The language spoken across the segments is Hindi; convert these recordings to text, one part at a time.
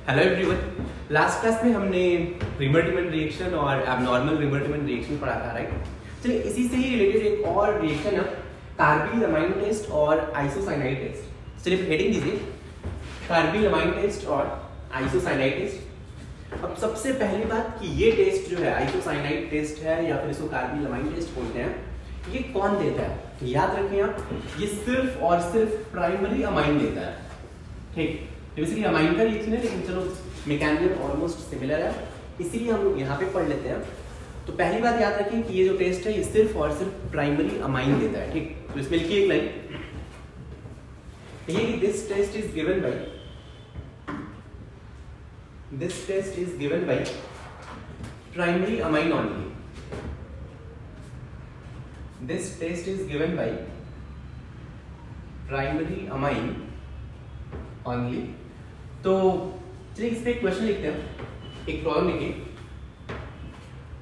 Hello everyone. लास्ट क्लास में हमने रिमर्टिमेंट रिएक्शन और एबनॉर्मल रिमर्टिमेंट रिएक्शन पढ़ा था, राइट? चलिए इसी से ही रिलेटेड एक और रिएक्शन है, कार्बिल अमाइन टेस्ट और आइसोसाइनाइड टेस्ट। चलिए हेडिंग दीजिए, कार्बिल अमाइन टेस्ट और आइसोसाइनाइड टेस्ट। अब सबसे पहली बात कि ये टेस्ट जो है आइसोसाइनाइड टेस्ट है या फिर इसको कार्बिल अमाइन टेस्ट बोलते हैं, ये कौन देता है? याद रखें आप, ये सिर्फ और सिर्फ प्राइमरी अमाइन देता है। ठीक, बेसिकली अमाइन का रिएक्शन है, लेकिन चलो मैकेनिज्म ऑलमोस्ट सिमिलर है, इसीलिए हम लोग यहाँ पे पढ़ लेते हैं। तो पहली बात याद रखें कि ये जो टेस्ट है ये सिर्फ और सिर्फ प्राइमरी अमाइन देता है। ठीक, तो इसमें लिखिए एक लाइन, ये this test is given by primary amine only. This test is given by primary amine only। तो चलिए इस पे एक क्वेश्चन लिखते हैं, एक प्रॉब्लम लिखिए।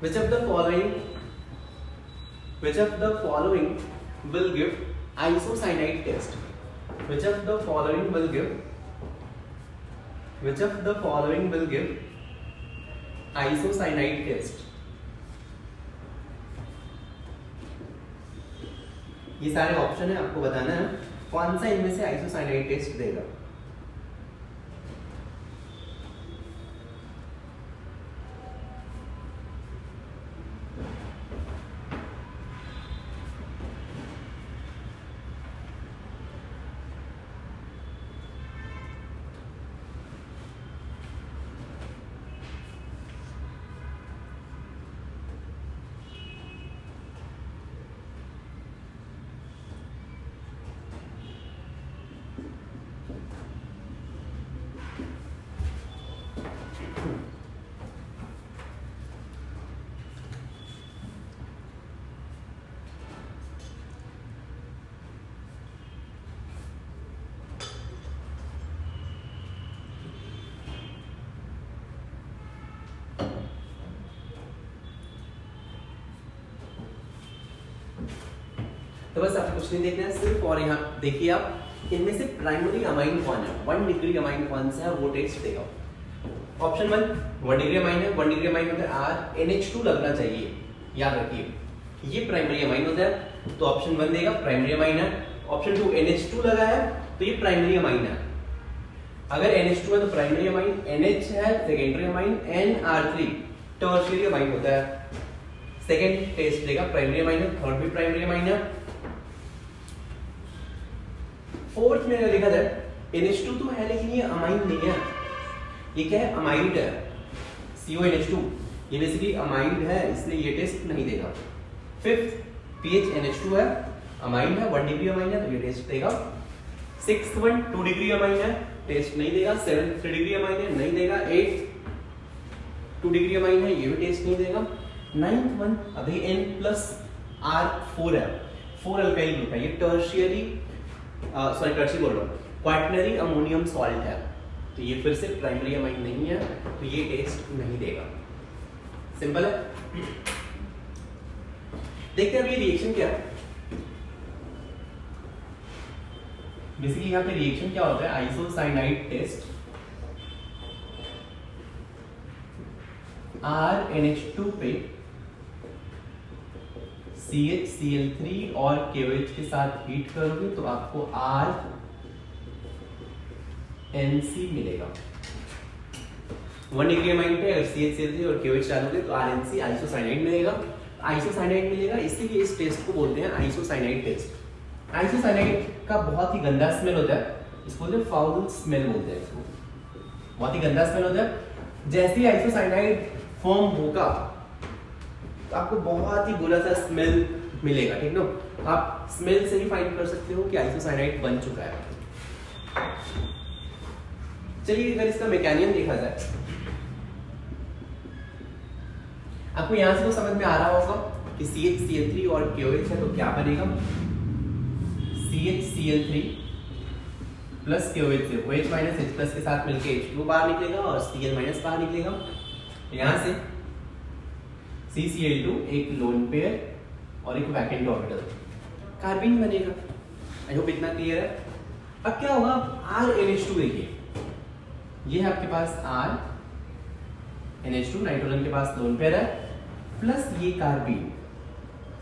Which of the following will give isocyanide test? Which of the following will give isocyanide test? ये सारे ऑप्शन है, आपको बताना है कौन सा इनमें से आइसोसाइनाइड टेस्ट देगा। तो बस आपको कुछ नहीं देखना है सिर्फ, और यहाँ देखिए आप इनमें से प्राइमरी अमाइन कौन है, 1 डिग्री अमाइन कौन सा है वो टेस्ट देगा। ऑप्शन 1 डिग्री अमाइन है, 1 डिग्री अमाइन होता है RNH2 लगना चाहिए, याद रखिए ये प्राइमरी अमाइन होता है, तो ऑप्शन 1 देगा प्राइमरी अमाइन है। ऑप्शन 2 NH2 लगा है तो ये प्राइमरी अमाइन है। अगर NH2 है तो प्राइमरी अमाइन, NH है secondary amine, NR3 tertiary amine होता है। सेकेंड टेस्ट देगा प्राइमरी अमाइन है, थर्ड भी प्राइमरी अमाइन है। फोर्थ में लिखा जाए NH2 तो है लेकिन ये अमाइन नहीं है, ये क्या है, अमाइड है, CONH2, ये बेसिकली अमाइड है, इसलिए ये टेस्ट नहीं देगा। फिफ्थ PHNH2 है, अमाइन है, 1 डिग्री अमाइन है तो ये टेस्ट देगा। सिक्स्थ 2 डिग्री अमाइन है, टेस्ट नहीं देगा। 7 3 डिग्री अमाइन है, नहीं देगा। 8 2 डिग्री अमाइन है, ये भी टेस्ट नहीं देगा। 9th 1 अभी N+R4 है, 4 अल्काइल ग्रुप है, ये टर्शियरी टर्शियरी बोल रहा हूँ, क्वाटरनरी अमोनियम सॉल्ट है, तो ये फिर से प्राइमरी अमाइन नहीं है, तो ये टेस्ट नहीं देगा। सिंपल है। देखते हैं अब ये रिएक्शन क्या है। बेसिकली यहाँ पे रिएक्शन क्या होता है, आइसोसाइनाइड टेस्ट RNH2 पे CHCl3 और KOH के साथ हीट करोगे तो आपको RNC मिलेगा। 1 डिग्री अमाइन पे अगर CHCl3 और KOH डालोगे तो RNC आइसोसाइनाइड मिलेगा। आइसोसाइनाइड मिलेगा, इसलिए इस टेस्ट को बोलते हैं आइसोसाइनाइड टेस्ट। आइसोसाइनाइड का बहुत ही गंदा स्मेल होता है, इसको बोलते हैं फाउल स्मेल बोलते हैं, इसको बहुत ही गंदा स्मेल होता है। जैसे ही आइसोसाइनाइड फॉर्म होगा तो आपको बहुत ही बुरा सा स्मेल मिलेगा, ठीक ना? आप स्मेल से ही फाइंड कर सकते हो कि आइसोसाइनाइड बन चुका है। चलिए अगर इसका मैकेनिज्म देखा जाए, आपको यहां से तो समझ में आ रहा होगा कि CHCl3 और KOH है तो क्या बनेगा, CHCl3 प्लस KOH से OH माइनस H प्लस के साथ मिलकर H2 बाहर निकलेगा और Cl माइनस बाहर निकलेगा। यहां से CCl2 एक लोन पेयर और एक वैकेंट ऑर्बिटल, कार्बीन बनेगा। आई होप इतना क्लियर है। अब क्या होगा, RNH2 देखिए, ये है आपके पास R NH2, नाइट्रोजन के पास लोन पेयर है, प्लस ये कार्बीन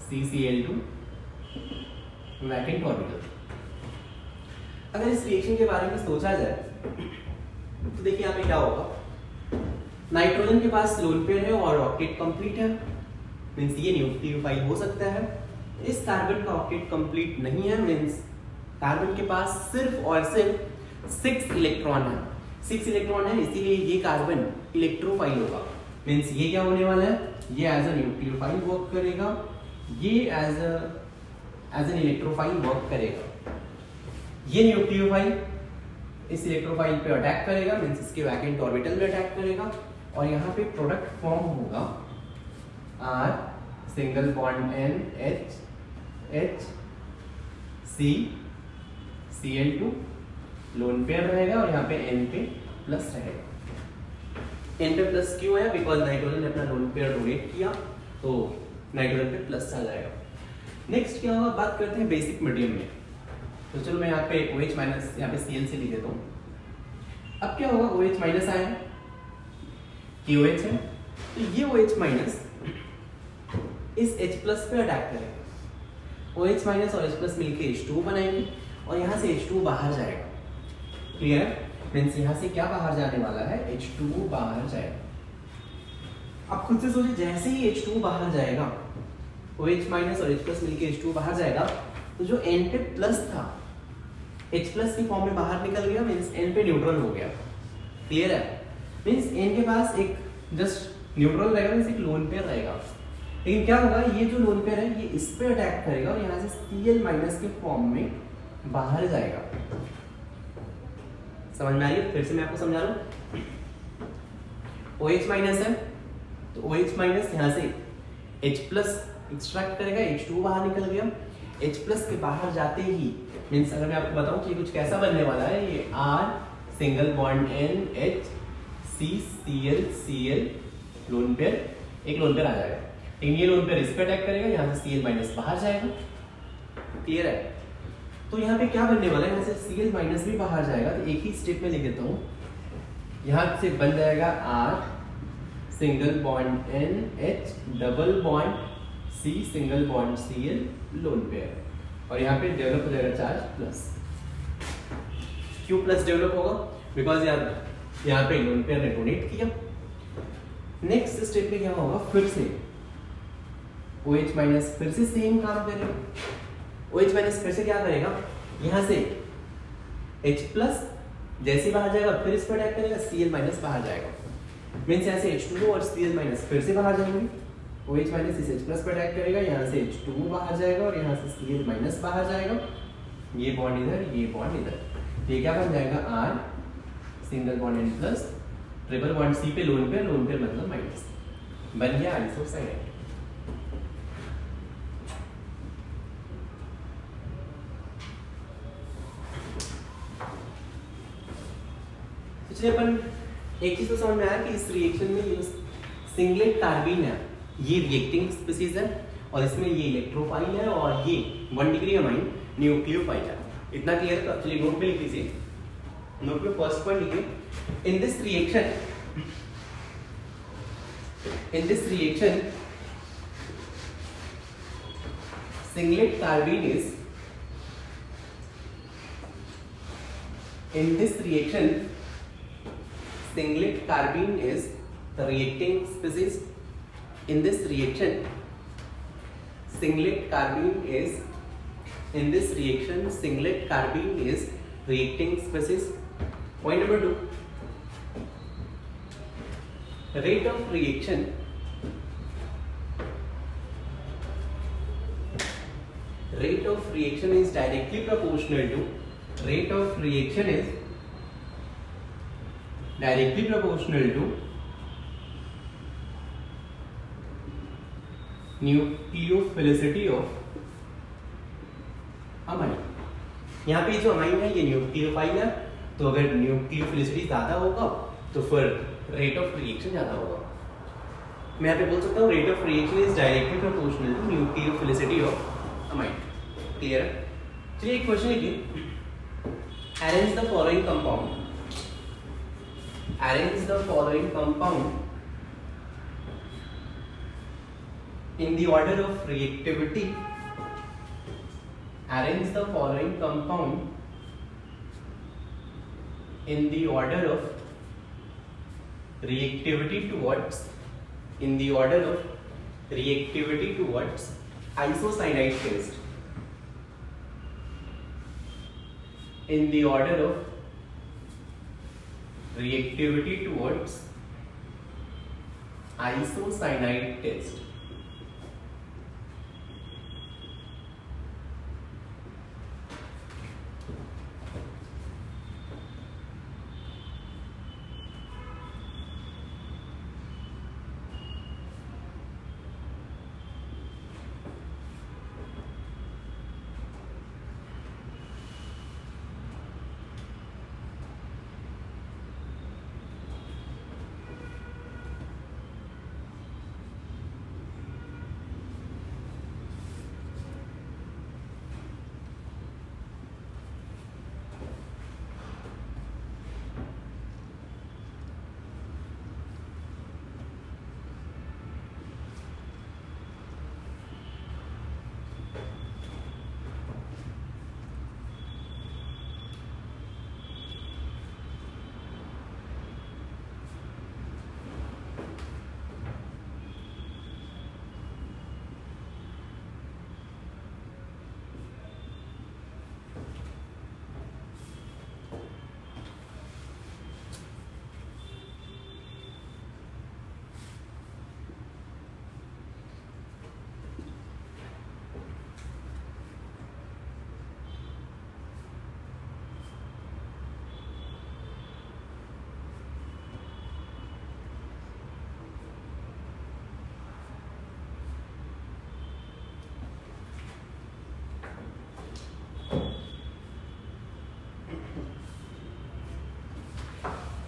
CCl2 वैकेंट ऑर्बिटल। अगर इस रिएक्शन के बारे में सोचा जाए तो देखिए यहाँ पे क्या होगा, नाइट्रोजन के पास लोन पेयर है और ऑक्टेट कंप्लीट है, मींस ये न्यूक्लियोफाइल हो सकता है। इस कार्बन का ऑक्टेट कंप्लीट नहीं है, मींस कार्बन के पास सिर्फ और सिर्फ 6 इलेक्ट्रॉन है, 6 इलेक्ट्रॉन है, इसीलिए ये कार्बन इलेक्ट्रोफाइल होगा। मींस ये क्या होने वाला है, ये एज अ न्यूक्लियोफाइल वर्क करेगा, ये एज एन इलेक्ट्रोफाइल वर्क करेगा। ये न्यूक्लियोफाइल इस इलेक्ट्रोफाइल पे अटैक करेगा, मींस इसके वैकेंट ऑर्बिटल में अटैक करेगा, और यहाँ पे प्रोडक्ट फॉर्म होगा R single bond N H H C Cl2 lone pair रहेगा, और यहाँ पे N पे प्लस रहेगा। N पे प्लस क्यों है, बिकॉज नाइट्रोजन ने अपना लोन पेयर डोनेट किया, तो नाइट्रोजन पे प्लस आ जाएगा। नेक्स्ट क्या होगा, बात करते हैं बेसिक मीडियम में। तो चलो मैं यहाँ पे OH माइनस यहाँ पे Cl से लिख देता हूँ। अब क्या होगा, OH माइनस आया है, KOH है, तो ये OH माइनस इस H प्लस पे अटैक करेगा। OH माइनस और H प्लस मिलके H2 बनाएंगे, और यहाँ से H2 बाहर जाएगा। क्लियर, मीन्स यहाँ से क्या बाहर जाने वाला है, H2 बाहर जाएगा। अब खुद से सोचिए, जैसे ही H2 बाहर जाएगा, OH माइनस और H प्लस मिलके H2 बाहर जाएगा, तो जो N पे प्लस था H प्लस की फॉर्म में बाहर निकल गया, मीन्स N पे न्यूट्रल हो गया। क्लियर है, मीन्स N के पास एक जस्ट न्यूट्रल रहेगा, मीन्स एक लोन पेयर रहेगा। लेकिन क्या होगा, ये जो लोन पेयर है ये इस पे अटैक करेगा, और यहाँ से Cl माइनस के फॉर्म में बाहर जाएगा। समझ में आ रही है, फिर से मैं आपको समझा रहा हूँ। OH माइनस है, तो OH माइनस यहाँ से H प्लस एक्सट्रैक्ट करेगा, H2 बाहर निकल गया। H प्लस के बाहर जाते ही, मीन्स अगर मैं आपको बताऊं कि कुछ कैसा बनने वाला है, ये R single bond N H C Cl Cl lone pair, एक लोन पेयर आ जाएगा। लेकिन ये लोन पेयर इस पे अटैक करेगा, यहाँ से Cl माइनस बाहर जाएगा। क्लियर है, तो यहाँ पे क्या बनने वाला है, यहाँ से Cl माइनस भी बाहर जाएगा, तो एक ही स्टेप में लिख देता हूँ। यहाँ से बन जाएगा R single bond N H double bond C single bond Cl lone pair, और यहाँ पे डेवलप हो जाएगा चार्ज प्लस। क्यों प्लस डेवलप होगा, बिकॉज यहाँ पे लोन पेयर ने डोनेट किया। नेक्स्ट स्टेप में क्या होगा, फिर से OH माइनस फिर से सेम काम करेगा। OH माइनस फिर से क्या करेगा, यहाँ से H प्लस जैसे बाहर जाएगा, फिर इस पर अटैक करेगा, Cl माइनस बाहर जाएगा। मीन्स यहाँ से H2 और Cl माइनस फिर से बाहर जाएंगे, OH माइनस इस H प्लस पर अटैक करेगा, यहाँ से H2 बाहर जाएगा, और यहाँ से Cl माइनस बाहर जाएगा। ये बॉन्ड इधर, ये बॉन्ड इधर, ये क्या बन जाएगा, R single bond N plus triple bond C पे लोन पेयर मतलब माइनस, बन गया आइसोसाइनाइड। चलिए अपन एक चीज तो समझ में आया कि इस रिएक्शन में ये सिंगलेट कार्बीन है, ये रिएक्टिंग स्पीसीज है, और इसमें ये इलेक्ट्रोफाइल है, और ये 1 डिग्री अमाइन न्यूक्लियोफाइल है। इतना क्लियर है, तो चलिए नोट पे लिख लीजिए। नोट पे फर्स्ट पॉइंट लिखिए, in this reaction singlet carbene is the reacting species. In this reaction singlet carbene is reacting species. Point number 2, rate of reaction is directly proportional to nucleophilicity of amine। यहाँ पे जो अमाइन है ये न्यूक्लियोफाइल है, तो अगर न्यूक्लियोफिलिसिटी ज्यादा होगा तो फिर रेट ऑफ रिएक्शन ज्यादा होगा। मैं यहाँ पे बोल सकता हूँ rate of reaction is directly proportional to nucleophilicity of amine. Clear है, चलिए एक क्वेश्चन लिखिए, arrange the following compound arrange the following compound in the order of reactivity. Arrange the following compound in the order of reactivity towards isocyanide test. In the order of reactivity towards isocyanide test.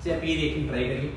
आप ये देखिए, ट्राई करिए।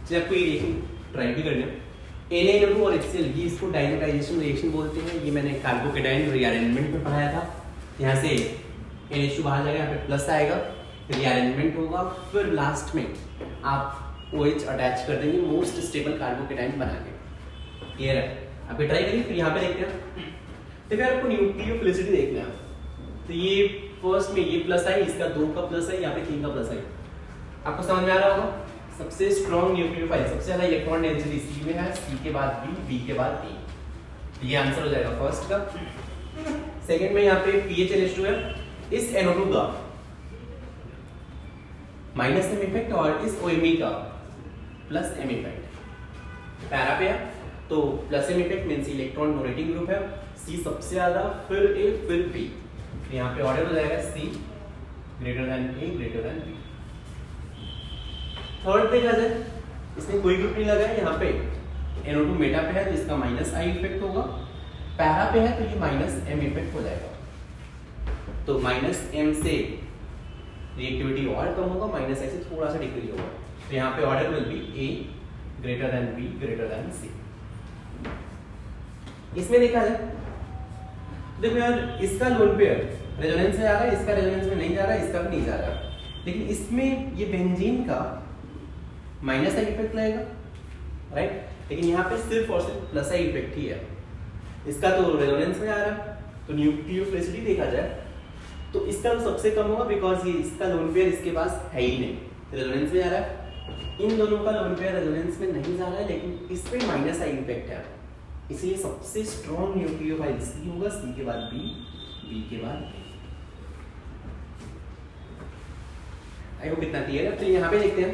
चलिए आपको ये ट्राई भी करना है। Na2 और HCl, ये इसको डाइनेटाइजेशन रिएक्शन बोलते हैं। ये मैंने कार्बोकेटाइन रीअरेंजमेंट में पढ़ाया था। यहाँ से NH2 बाहर जाएगा, यहाँ पे प्लस आएगा, रीअरेंजमेंट होगा, फिर लास्ट में आप OH अटैच कर देंगे मोस्ट स्टेबल कार्बोकेटाइन बना के। क्लियर है? आप ट्राई करिए। फिर यहाँ पे देखते हैं, तो फिर आपको न्यूक्लियोफिलिसिटी देखना है। तो ये फर्स्ट में ये प्लस आई, इसका 2 का प्लस है, यहाँ पे 3 का प्लस आई। आपको समझ में आ रहा होगा? सबसे स्ट्रॉन्ग न्यूक्लियोफाइल, सबसे ज्यादा इलेक्ट्रॉन डेंसिटी C में है, C के बाद B के बाद D। ये आंसर हो जाएगा फर्स्ट का। सेकंड में यहाँ पे PHNH2 है, इस NO2 का माइनस M इफेक्ट और इस OMe का प्लस M इफेक्ट। पैरा पे है तो plus M effect means electron donating group है, C सबसे ज्यादा, फिर A, फिर B। यहाँ पे ऑर्डर हो जाएगा C greater than A greater than B। Third देखा जाए, इसमें कोई ग्रुप नहीं लगा है। यहाँ पे NO2 मेटा पे है तो इसका माइनस I इफेक्ट होगा, पैरा पे है तो ये माइनस M इफेक्ट हो जाएगा। तो माइनस M से रिएक्टिविटी और कम होगा, माइनस I से थोड़ा सा डिक्रीज होगा। तो यहाँ पे order will be A greater than B greater than C। इसमें देखा जाए, देखो यार, इसका लोन पेयर रेजोनेंस में जा रहा है, इसका रेजोनेंस में नहीं जा रहा है, इसका भी नहीं जा रहा है, लेकिन इसमें ये बेंजीन का माइनस का इफेक्ट लगेगा, राइट? लेकिन यहाँ पे सिर्फ और सिर्फ प्लस का इफेक्ट ही है। इसका तो रेजोनेंस में आ रहा है, तो न्यूक्लियोफिलिसिटी देखा जाए तो इसका तो सबसे कम होगा, बिकॉज ये इसका लोन पेयर इसके पास है ही नहीं, रेजोनेंस में जा रहा है। इन दोनों का लोन पेयर रेजोनेंस में नहीं जा रहा है, लेकिन इस पे माइनस का इफेक्ट है, इसलिए सबसे स्ट्रॉन्ग न्यूक्लियोफाइल C होगा, C के बाद B, B के बाद A। आई होप कितना क्लियर है। तो यहाँ पे देखते हैं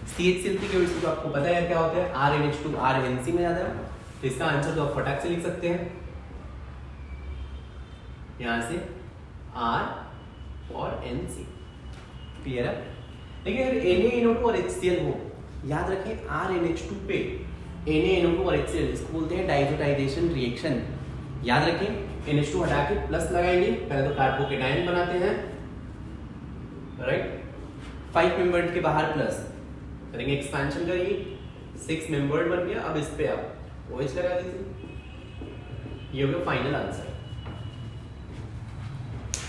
CH3 के इसको आपको पता है क्या होता है, RNH2 RNC में जाता है, तो इसका आंसर तो आप फटाक से लिख सकते हैं यहां से R और NC। क्लियर है? देखिए अगर NaNO2 और HCl हो, याद रखें RNH2 पे NaNO2 और HCl, इसको बोलते हैं डाइजोटाइजेशन रिएक्शन। याद रखें NH2 हटा के प्लस लगाएंगे, पहले तो कार्बोकेटाइन बनाते हैं, राइट? 5 मेंबर्ड के बाहर प्लस करेंगे, एक्सपेंशन करेंगे, 6 मेंबर्ड बन गया। अब इस पे आप OH लगा दीजिए, ये हो गया फाइनल आंसर।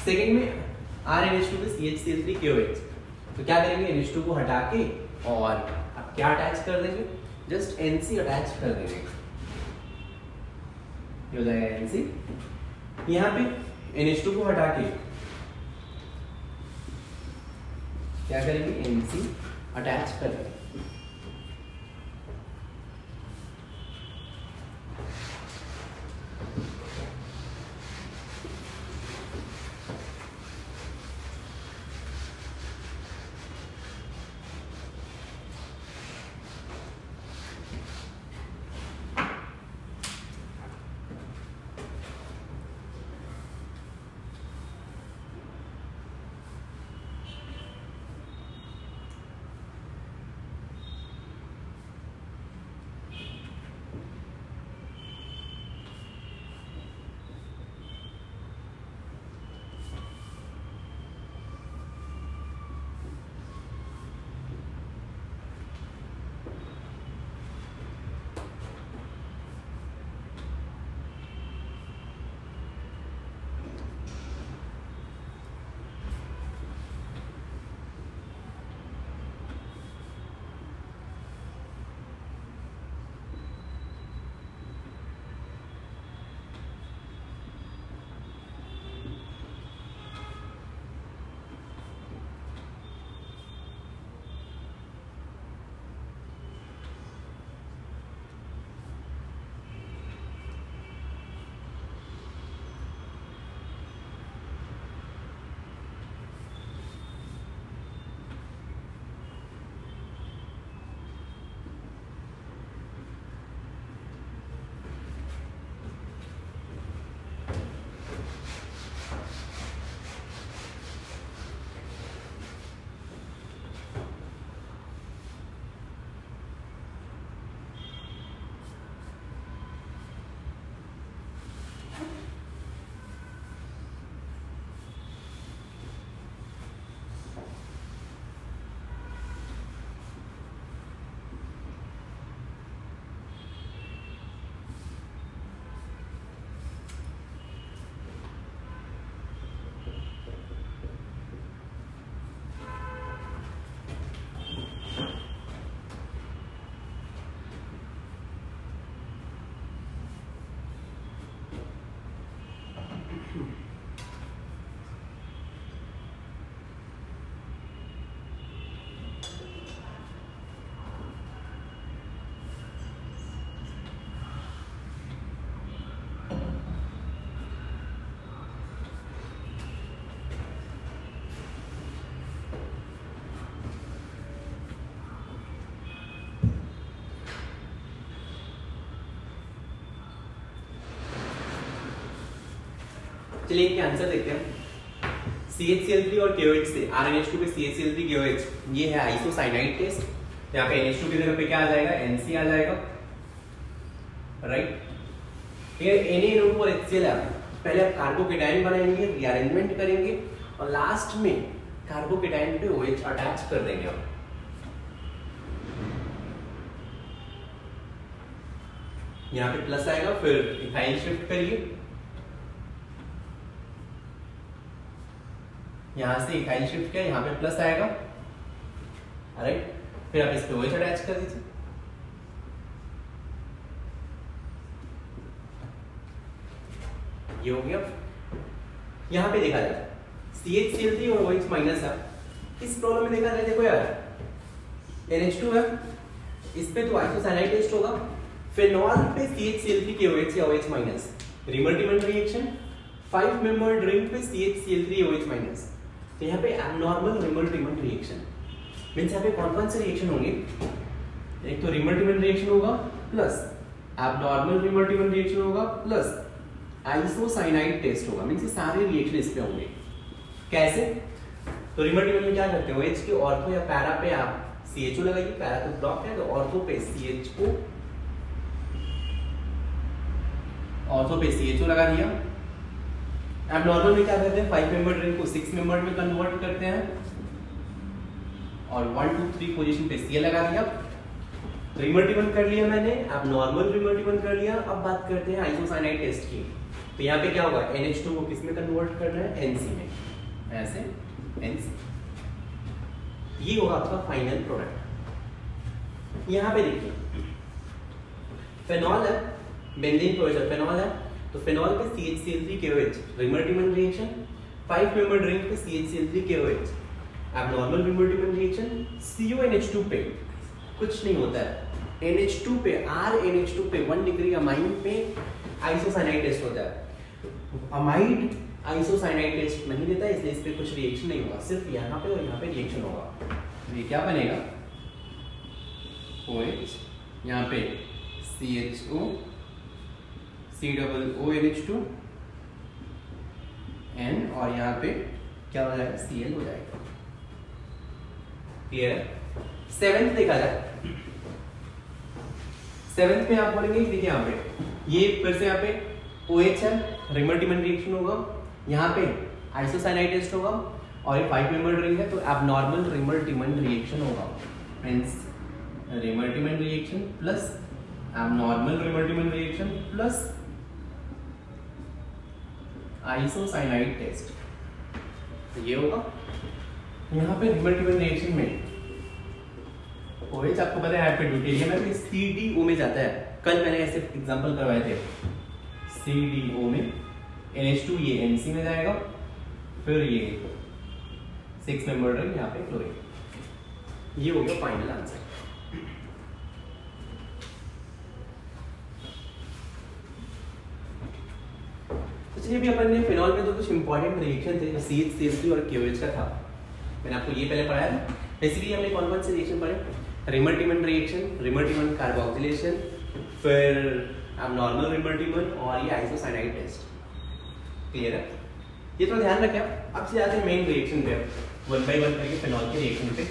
सेकंड में RNH2 पे CH3COH, तो क्या करेंगे, NH2 को हटा के और आप क्या अटैच कर देंगे, जस्ट NC अटैच कर देंगे, ये हो जाएगा NC। यहाँ पे NH2 को हटा के क्या करेंगे, NC अटैच कर देंगे। चलिए इनके आंसर देखते हैं। CHCl3 और KOH से RNH2 पे CHCl3 KOH, ये है आइसोसाइनाइड टेस्ट। यहाँ पे NH2 की जगह पे क्या आ जाएगा, NC आ जाएगा, राइट? ये NaNO2 और HCl है। पहले आप कार्बोकेटाइन बनाएंगे, रीअरेंजमेंट करेंगे और लास्ट में कार्बोकेटाइन पे OH अटैच कर देंगे आप, यहाँ पे प्लस आएगा, फिर इथाइल शिफ्ट करिए, यहाँ से इथाइल शिफ्ट किया, यहाँ पे प्लस आएगा, राइट। फिर आप इस पे OH अटैच कर दीजिए, ये हो गया। यहाँ पे देखा जाए CHCl3 और OH माइनस है। इस प्रॉब्लम में देखा जाए, देखो यार NH2 है, इस पे तो आइसोसाइनाइड टेस्ट होगा, फिनॉल पे CHCl3 के OH या OH minus, Reimer Tiemann reaction, 5 membered ring पे CHCl3 OH माइनस। तो यहाँ पे एबनॉर्मल रिमल्टीमेंट रिएक्शन मींस यहाँ पे कौन-कौन से रिएक्शन होंगे? एक तो रिमल्टीमेंट रिएक्शन होगा प्लस एबनॉर्मल रिमल्टीमेंट रिएक्शन होगा प्लस आइसोसाइनाइड टेस्ट होगा, मींस ये सारे रिएक्शन इस पे होंगे। कैसे? तो रिमल्टीमेंट में क्या करते हो, OH के ऑर्थो या पैरा पे आप CHO लगाइए, पैरा तो ब्लॉक है तो ऑर्थो पे CHO, ऑर्थो पे CHO लगा दिया। एबनॉर्मल में क्या करते हैं, 5 मेंबर्ड रिंग को 6 मेंबर्ड में कन्वर्ट करते हैं और 1 2 3 पोजीशन पे Cl लगा दिया। रिमल्टीमेंट कर लिया मैंने, एबनॉर्मल रिमल्टीमेंट कर लिया। अब बात करते हैं आइसोसाइनाइड टेस्ट की। तो यहाँ पे क्या होगा, NH2 को किस में कन्वर्ट करना है, NC में, ऐसे NC, ये होगा आपका फाइनल प्रोडक्ट। यहाँ पे देखिए फेनॉल है, बेंजीन क्लोजर फेनॉल है, तो फेनॉल पे CHCl3 KOH Reimer Tiemann reaction, 5 membered ring पे CHCl3 KOH abnormal Reimer Tiemann reaction, CONH2 पे कुछ नहीं होता है, NH2 पे RNH2 पे 1 डिग्री अमाइन पे आइसोसाइनाइड टेस्ट होता है। अमाइड आइसोसाइनाइड टेस्ट नहीं देता, इसलिए इस पे कुछ रिएक्शन नहीं होगा, सिर्फ यहाँ पे और यहाँ पे रिएक्शन होगा। ये क्या बनेगा, OH, यहाँ पे CHO, COOH2 N और यहाँ पे क्या हो जाएगा, Cl हो जाएगा। क्लियर है? 7th देखा जाए, 7th में आप बोलेंगे, देखिए यहाँ पे ये फिर से यहाँ पे OH है, रिमल्टीमेंट रिएक्शन होगा, यहाँ पे आइसोसाइनाइड टेस्ट होगा और ये 5 मेंबर्ड रिंग है तो एबनॉर्मल रिमल्टीमेंट रिएक्शन होगा, means Reimer Tiemann reaction plus abnormal Reimer Tiemann reaction plus isocyanide test, तो ये होगा। यहाँ पे रिमल्टीमेंट रिएक्शन में OH आपको पता है पे ड्यूटेरियम है, तो CDO में जाता है। कल मैंने ऐसे एग्जांपल करवाए थे, CDO में NH2 ये NC में जाएगा, फिर ये 6 मेंबर्ड रिंग यहाँ पे क्लोरीन। ये हो गया फाइनल आंसर। तो चलिए अभी अपन ने फिनॉल में तो कुछ इंपॉर्टेंट रिएक्शन थे, CH3 और KOH का था, मैंने आपको ये पहले पढ़ाया था। बेसिकली हमने कौन कौन से रिएक्शन पढ़े, रिमल्टीमेंट रिएक्शन, रिमल्टीमेंट कार्बोक्सिलेशन, फिर एबनॉर्मल रिमल्टीमेंट और ये आइसोसाइनाइड टेस्ट। क्लियर है? ये तो ध्यान रखें। अब से जाते हैं मेन रिएक्शन पे, 1 बाय 1 करके फिनॉल के रिएक्शन पे।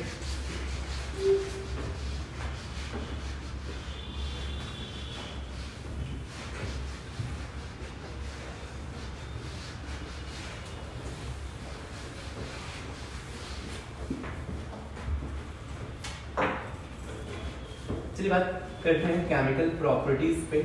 चलिए बात करते हैं केमिकल प्रॉपर्टीज पे।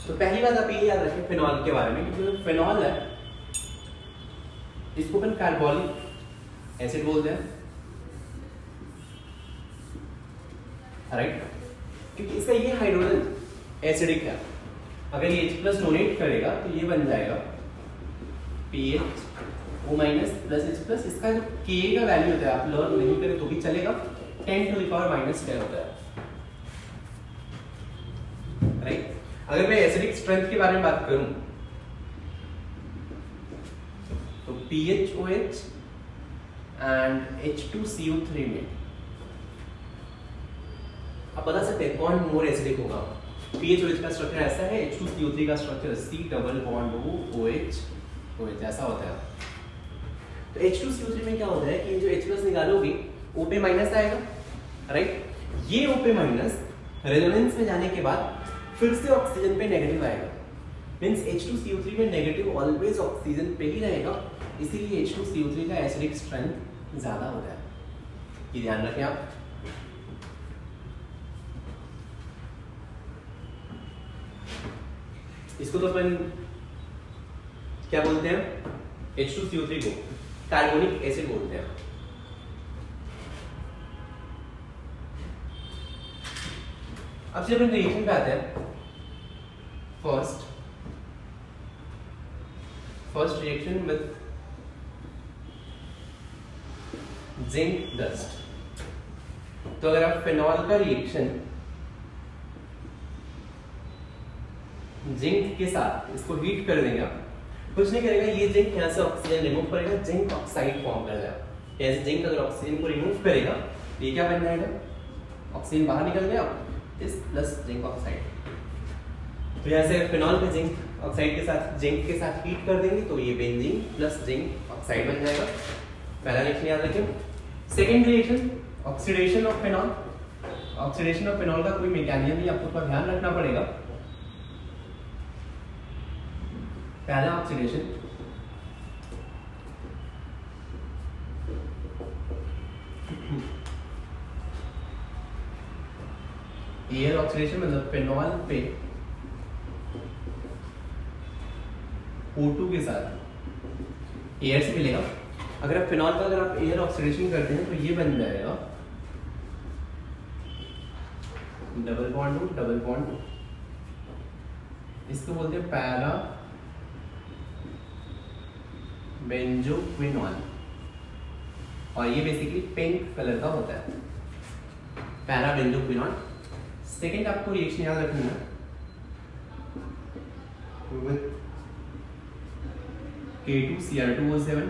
तो पहली बात आप ये याद रखें फिनॉल के बारे में, जो फिनॉल है इसको अपन कार्बोलिक एसिड बोलते हैं, राइट, क्योंकि इसका ये हाइड्रोजन एसिडिक है। अगर ये H+ डोनेट करेगा तो ये बन जाएगा PHO- प्लस H+। इसका जो Ka का वैल्यू होता है, आप लर्न नहीं करें तो भी चलेगा, 10⁻⁻10 होता है, राइट। अगर मैं एसिडिक स्ट्रेंथ के बारे में बात करूं तो PHOH एंड H2CO3 में आप बता सकते हैं कौन मोर एसिडिक होगा। PHOH का स्ट्रक्चर ऐसा है, H2CO3 का स्ट्रक्चर C⋅OH ऐसा होता है। तो H2CO3 में क्या होता है कि जो H+ निकालोगे O पे माइनस आएगा, राइट। ये O पे माइनस रेजोनेंस में जाने के बाद फिर से ऑक्सीजन पे नेगेटिव आएगा, मींस H2CO3 में नेगेटिव ऑलवेज ऑक्सीजन पे ही रहेगा इसीलिए H2CO3 का एसिडिक स्ट्रेंथ ज़्यादा होता है, ये ध्यान रखें आप। इसको तो अपन क्या बोलते हैं, H2CO3 को कार्बोनिक एसिड बोलते हैं। अब जब अपन रिएक्शन पे आते हैं, first reaction with zinc dust. तो अगर आप फिनॉल का रिएक्शन जिंक के साथ इसको हीट कर देंगे, कुछ नहीं करेगा, ये जिंक यहाँ से ऑक्सीजन रिमूव करेगा, जिंक ऑक्साइड फॉर्म कर जाएगा। ऐसे जिंक अगर ऑक्सीजन को रिमूव करेगा ये क्या बन जाएगा, ऑक्सीजन बाहर निकल गया, इस प्लस जिंक ऑक्साइड। तो यहाँ से फिनॉल पे जिंक ऑक्साइड के साथ जिंक के साथ हीट कर देंगे तो ये बेंजीन प्लस जिंक ऑक्साइड बन जाएगा। पहला रिएक्शन याद रखें। Second reaction oxidation of phenol. Oxidation of phenol का कोई मैकेनिज्म नहीं, आपको थोड़ा ध्यान रखना पड़ेगा। पहला ऑक्सीडेशन एयर ऑक्सीडेशन, मतलब फिनॉल पे O2 के साथ एयर से मिलेगा। अगर आप फिनॉल का अगर आप एयर ऑक्सीडेशन करते हैं तो ये बन जाएगा double bond to double bond, इसको बोलते हैं पैरा बेंजोक्विनॉल, और ये बेसिकली पिंक कलर का होता है, पैरा बेंजोक्विनॉल। सेकेंड आपको रिएक्शन याद रखना है विद K2Cr2O7।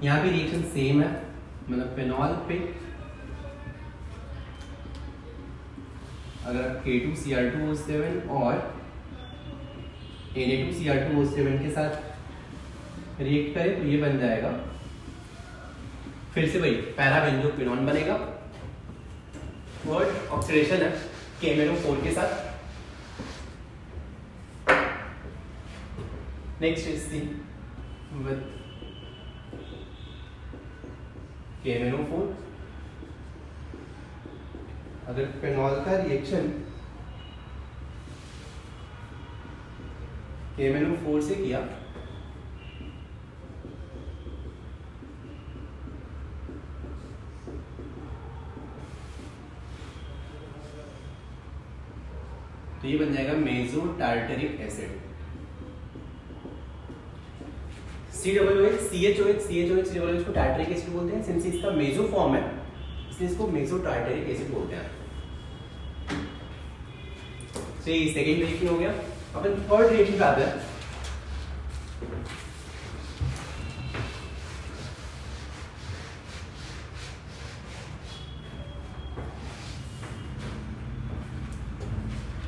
यहाँ भी रिएक्शन सेम है, मतलब फिनॉल पे अगर आप K2Cr2O7 और Na2Cr2O7 के साथ रिएक्ट करें तो ये बन जाएगा फिर से वही पैराबेंजोक्विनॉन बनेगा। थर्ड ऑक्सीडेशन है KMnO4 के साथ। Next is C with KMnO4। अगर फिनॉल का रिएक्शन KMnO4 से किया तो ये बन जाएगा मेसो टार्टरिक एसिड। COOH को टार्टरिक एसिड बोलते हैं, सिंस इसका मेसो फॉर्म है इसलिए इसको मेसो टार्टरिक एसिड बोलते हैं। चलिए सेकेंड रिएक्शन हो गया, अपन थर्ड रिएक्शन पे आते हैं।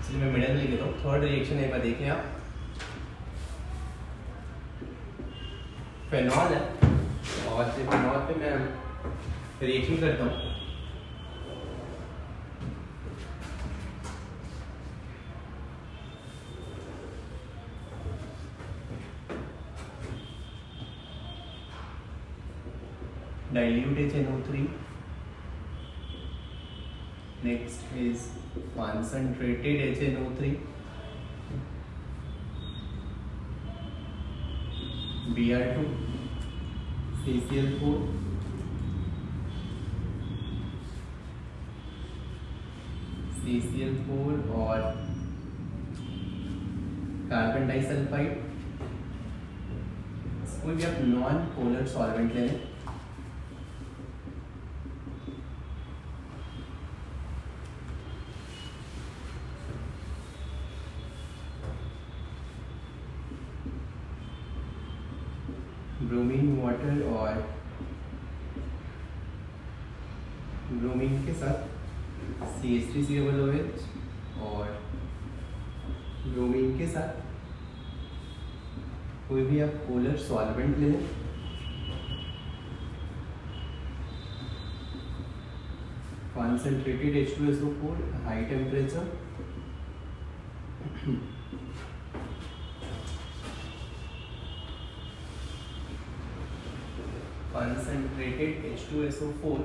चलिए मैं मिडिल में लिख देता हूँ। थर्ड रिएक्शन एक बार देखें आप, फिनॉल है और फिनॉल पे मैं रिएक्शन करता हूँ। dilute HNO3, next is concentrated HNO3, Br2, CCl4, CCl4 और कार्बन डाइसल्फाइड। कोई भी आप नॉन पोलर सॉल्वेंट ले लें। ब्रोमीन वाटर और ब्रोमीन के साथ CH3COOH और ब्रोमीन के साथ कोई भी आप पोलर सॉल्वेंट ले लें। Concentrated H2SO4 high temperature concentrated H2SO4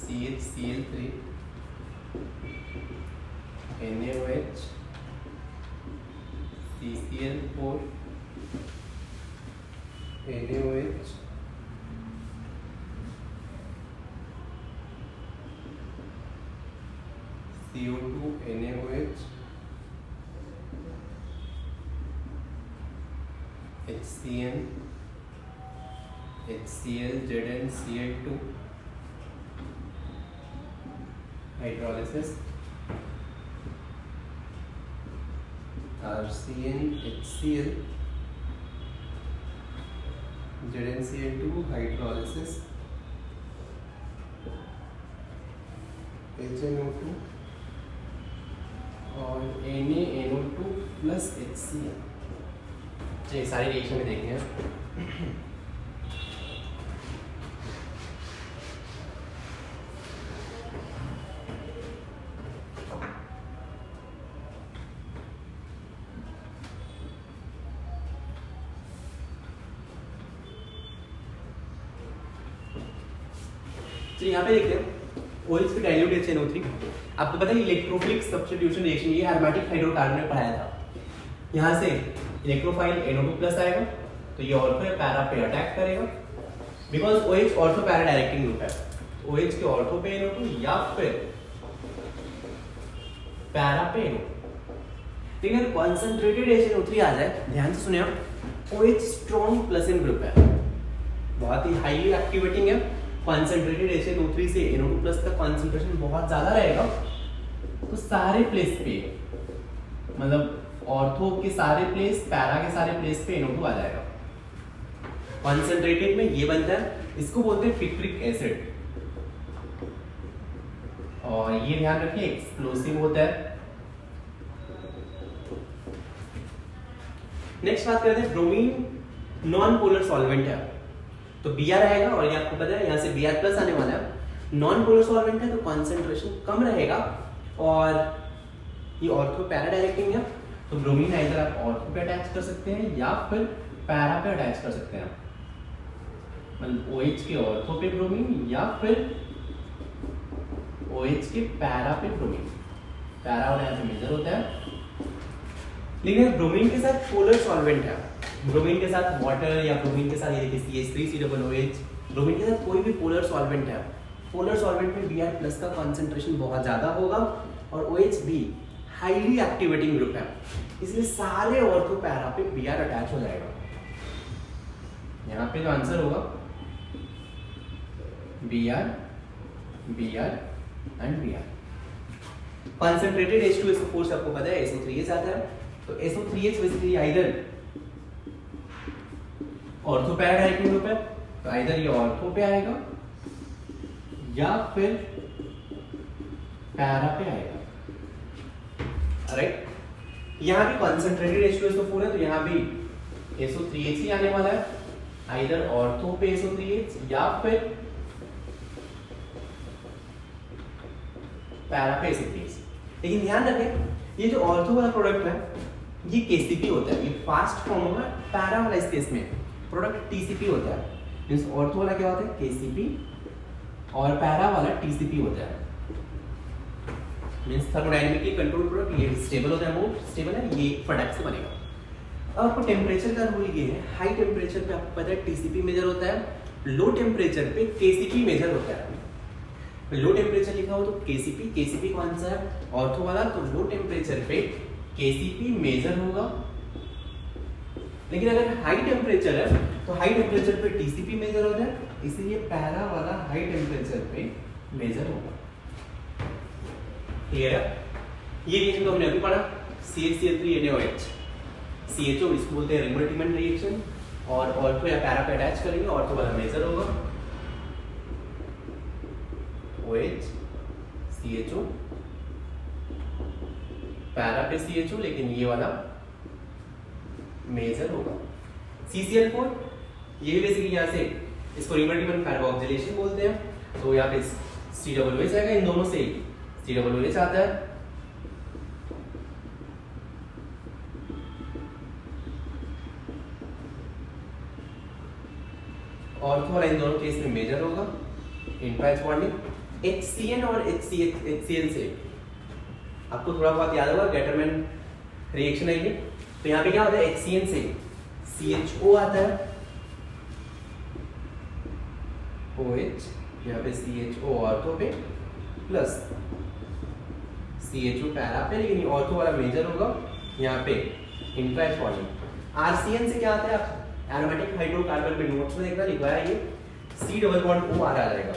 CHCl3 NaOH CCl4 NaOH CO2 NaOH HCN HCl ZnCl2 hydrolysis RCN HCl ZnCl2 hydrolysis HNO2 और NaNO2 प्लस HCl। चलिए सारी रिएक्शन में देखते हैं। तो यहाँ पे देखते हैं OH पे डाइल्यूट HNO3। आपको पता है इलेक्ट्रोफिलिक सब्स्टिट्यूशन रिएक्शन ये एरोमेटिक हाइड्रोकार्बन में पढ़ाया था। यहाँ से इलेक्ट्रोफाइल NO2 प्लस आएगा तो ये ऑर्थो या पैरा पे अटैक करेगा because OH ortho para directing group है। OH के ऑर्थो पे NO2 या फिर पैरा पे NO2। लेकिन अगर कॉन्सेंट्रेटेड HNO3 आ जाए, ध्यान से सुनिए आप, OH स्ट्रॉन्ग प्लस इन ग्रुप है, बहुत ही हाईली एक्टिवेटिंग है। कॉन्सेंट्रेटेड HNO3 से NO2 प्लस का कॉन्सेंट्रेशन बहुत ज्यादा रहेगा तो सारे प्लेस पे मतलब ऑर्थो के सारे प्लेस, पैरा के सारे प्लेस पे NO2 आ जाएगा। कॉन्सेंट्रेटेड में ये बनता है, इसको बोलते हैं पिक्रिक एसिड और ये ध्यान रखिए एक्सप्लोसिव होता है। नेक्स्ट बात करते हैं ब्रोमीन नॉन पोलर सॉल्वेंट है तो Br रहेगा और ये आपको पता है यहाँ से Br प्लस आने वाला है। नॉन पोलर सॉल्वेंट है तो कॉन्सेंट्रेशन कम रहेगा और ये ऑर्थो पैरा डायरेक्टिंग है तो ब्रोमीन आइदर आप ऑर्थो पे अटैच कर सकते हैं या फिर पैरा पे अटैच कर सकते हैं। मतलब OH के ऑर्थो पे ब्रोमीन या फिर OH के पैरा पे ब्रोमीन। पैरा वाला यहाँ पे मेजर होता है। लेकिन ब्रोमीन के साथ पोलर सॉल्वेंट है, ब्रोमीन के साथ वाटर या ब्रोमीन के साथ ये देखिए CH3COOH, ब्रोमीन के साथ कोई भी पोलर सॉल्वेंट है, पोलर सॉल्वेंट में Br प्लस का कंसंट्रेशन बहुत ज्यादा होगा और OH भी हाईली एक्टिवेटिंग ग्रुप है, इसलिए सारे ऑर्थो पैरा पे Br अटैच हो जाएगा। यहाँ पे जो आंसर होगा Br and Br। Concentrated H2SO4 से आपको पता है SO3H आता है तो SO3H basically either ortho para directing group है तो आइदर ये ऑर्थो पे आएगा या फिर पैरा पे आएगा। राइट, यहाँ भी कंसंट्रेटेड H2SO4 है तो यहाँ भी SO3H ही आने वाला है, आइदर ऑर्थो पे SO3H या फिर पैरा पे SO3H। लेकिन ध्यान रखें ये जो ऑर्थो वाला प्रोडक्ट है ये KCP होता है, ये फास्ट फॉर्म होगा। पैरा वाला इस केस में प्रोडक्ट TCP होता है। मींस ऑर्थो वाला क्या होता है KCP और पैरा वाला TCP होता है। मींस थर्मोडायनामिकली कंट्रोल प्रोडक्ट ये स्टेबल होता है, मोर स्टेबल है, ये फटाक से बनेगा। अब आपको टेम्परेचर का रूल ये है, हाई टेम्परेचर पे आपको पता है TCP मेजर होता है, लो टेम्परेचर पे KCP मेजर होता है। लो टेम्परेचर लिखा हो तो KCP कौन सा है ऑर्थो वाला, तो लो टेम्परेचर पे KCP मेजर होगा। लेकिन अगर हाई टेम्परेचर है तो हाई टेम्परेचर पे TCP मेजर होता है, इसलिए पैरा वाला हाई टेम्परेचर पे मेजर होगा। क्लियर है? ये रिएक्शन तो हमने अभी पढ़ा, CHCl3NaOH CHO, इसको बोलते हैं रिमल्टीमेंट रिएक्शन और ऑर्थो या पैरा पे अटैच करेंगे, ऑर्थो वाला मेजर होगा OH CHO, पैरा पे CHO, लेकिन ये वाला मेजर होगा। CCl4 ये भी बेसिकली यहाँ से इसको रिमल्टीमेंट कार्बोक्सिलेशन बोलते हैं तो यहाँ पे COOH आएगा, इन दोनों से COOH आता है ऑर्थो वाला इन दोनों केस में मेजर होगा, इंट्रा बॉन्डिंग। HCN और HCl से आपको थोड़ा बहुत याद होगा, गैटरमैन रिएक्शन है ये। तो यहाँ पे क्या होता है, HCN से CHO आता है, OH, यहाँ पे CHO ऑर्थो पे प्लस CHO पैरा पे, लेकिन ऑर्थो वाला मेजर होगा यहाँ पे इंट्रा बॉन्डिंग। RCN से क्या आता है, आप एरोमेटिक हाइड्रोकार्बन पे नोट्स में देखना लिखा है ये C डबल बॉन्ड O आ जाएगा,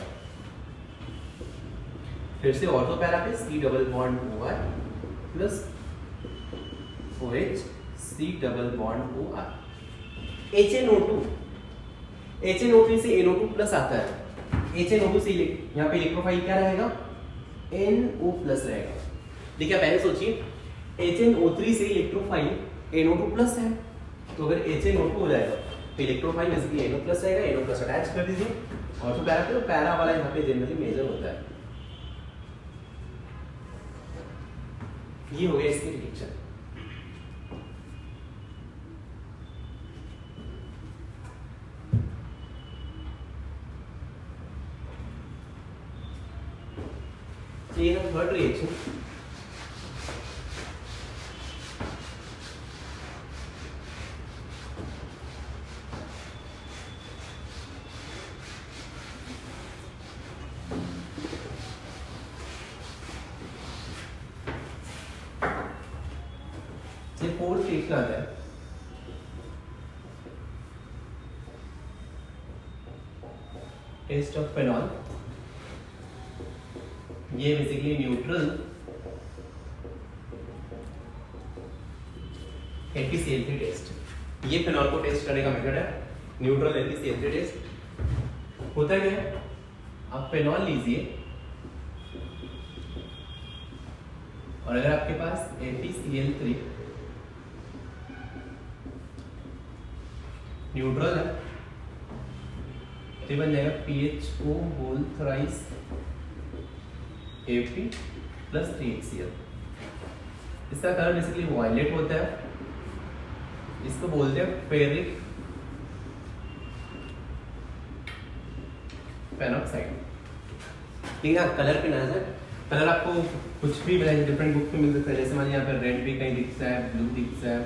फिर से ऑर्थो पैरा पे C double bond OR plus OH C double bond OR। HNO2, HNO3 से NO2 प्लस आता है, HNO2 से यहाँ पे इलेक्ट्रोफाइल क्या रहेगा, NO प्लस रहेगा। देखिए पहले सोचिए, HNO3 से इलेक्ट्रोफाइल NO2 प्लस है, तो अगर HNO2 हो जाएगा तो इलेक्ट्रोफाइल बेसिकली NO प्लस रहेगा, NO प्लस अटैच कर दीजिए ऑर्थो पैरा पे, तो पैरा वाला यहाँ पे जनरली मेजर होता है। ये हो गया इसकी रिएक्शन। ये है थर्ड रिएक्शन। ये फोर्थ रिएक्शन आता है, टेस्ट ऑफ फेनॉल। ये बेसिकली न्यूट्रल FeCl3 टेस्ट। ये फेनॉल को टेस्ट करने का मेथड है, न्यूट्रल FeCl3 टेस्ट। होता क्या है, आप फेनॉल लीजिए और अगर आपके पास FeCl3 न्यूट्रल है तो बन जाएगा PHO whole thrice Fe plus 3HCl। इसका कलर बेसिकली वायलेट होता है, इसको बोलते हैं फेरिक पेरोक्साइड। ठीक है, कलर पे नजर, कलर आपको कुछ भी डिफरेंट बुक में मिल सकता है, जैसे मान यहाँ पर रेड भी कहीं दिखता है, ब्लू दिखता है,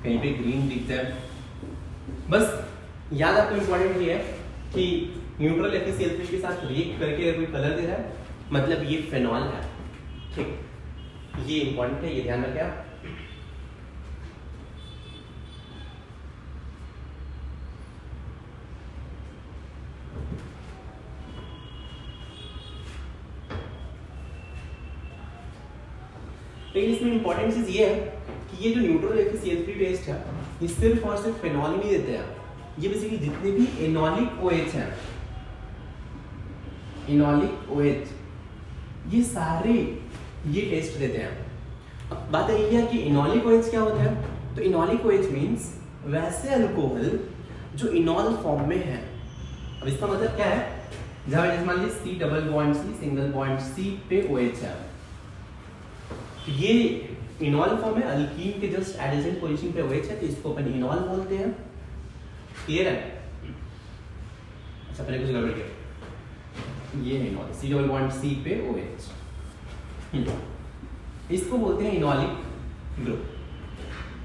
कहीं पे ग्रीन दिखता है। बस याद आपको इम्पोर्टेंट ये है कि न्यूट्रल FeCl3 के साथ रिएक्ट करके कोई कलर दे रहा है, मतलब ये फेनॉल है। ठीक, ये इंपॉर्टेंट है, ये ध्यान रखें आप। लेकिन इसमें इंपॉर्टेंट चीज ये है कि ये जो न्यूट्रल FeCl3 टेस्ट है, ये सिर्फ और सिर्फ फेनॉल ही नहीं देते हैं, ये बेसिकली जितने भी एनॉलिक OH हैं, इनॉलिक OH, ये सारे ये टेस्ट देते हैं। अब बात ये है कि इनॉलिक OH क्या होता है, तो इनॉलिक OH मींस वैसे अल्कोहल जो इनॉल फॉर्म में है। अब इसका मतलब क्या है, जहां जैसे मान लीजिए C double bond C single bond C पे OH है, तो ये इनॉल फॉर्म है, अल्कीन के जस्ट एडिजेंट पोजीशन पे OH है, तो इसको अपन इनॉल बोलते हैं। क्लियर है? अच्छा पहले कुछ गड़बड़ किया, ये इनॉल C डबल बॉन्ड C पे OH, इसको बोलते हैं इनॉलिक ग्रुप।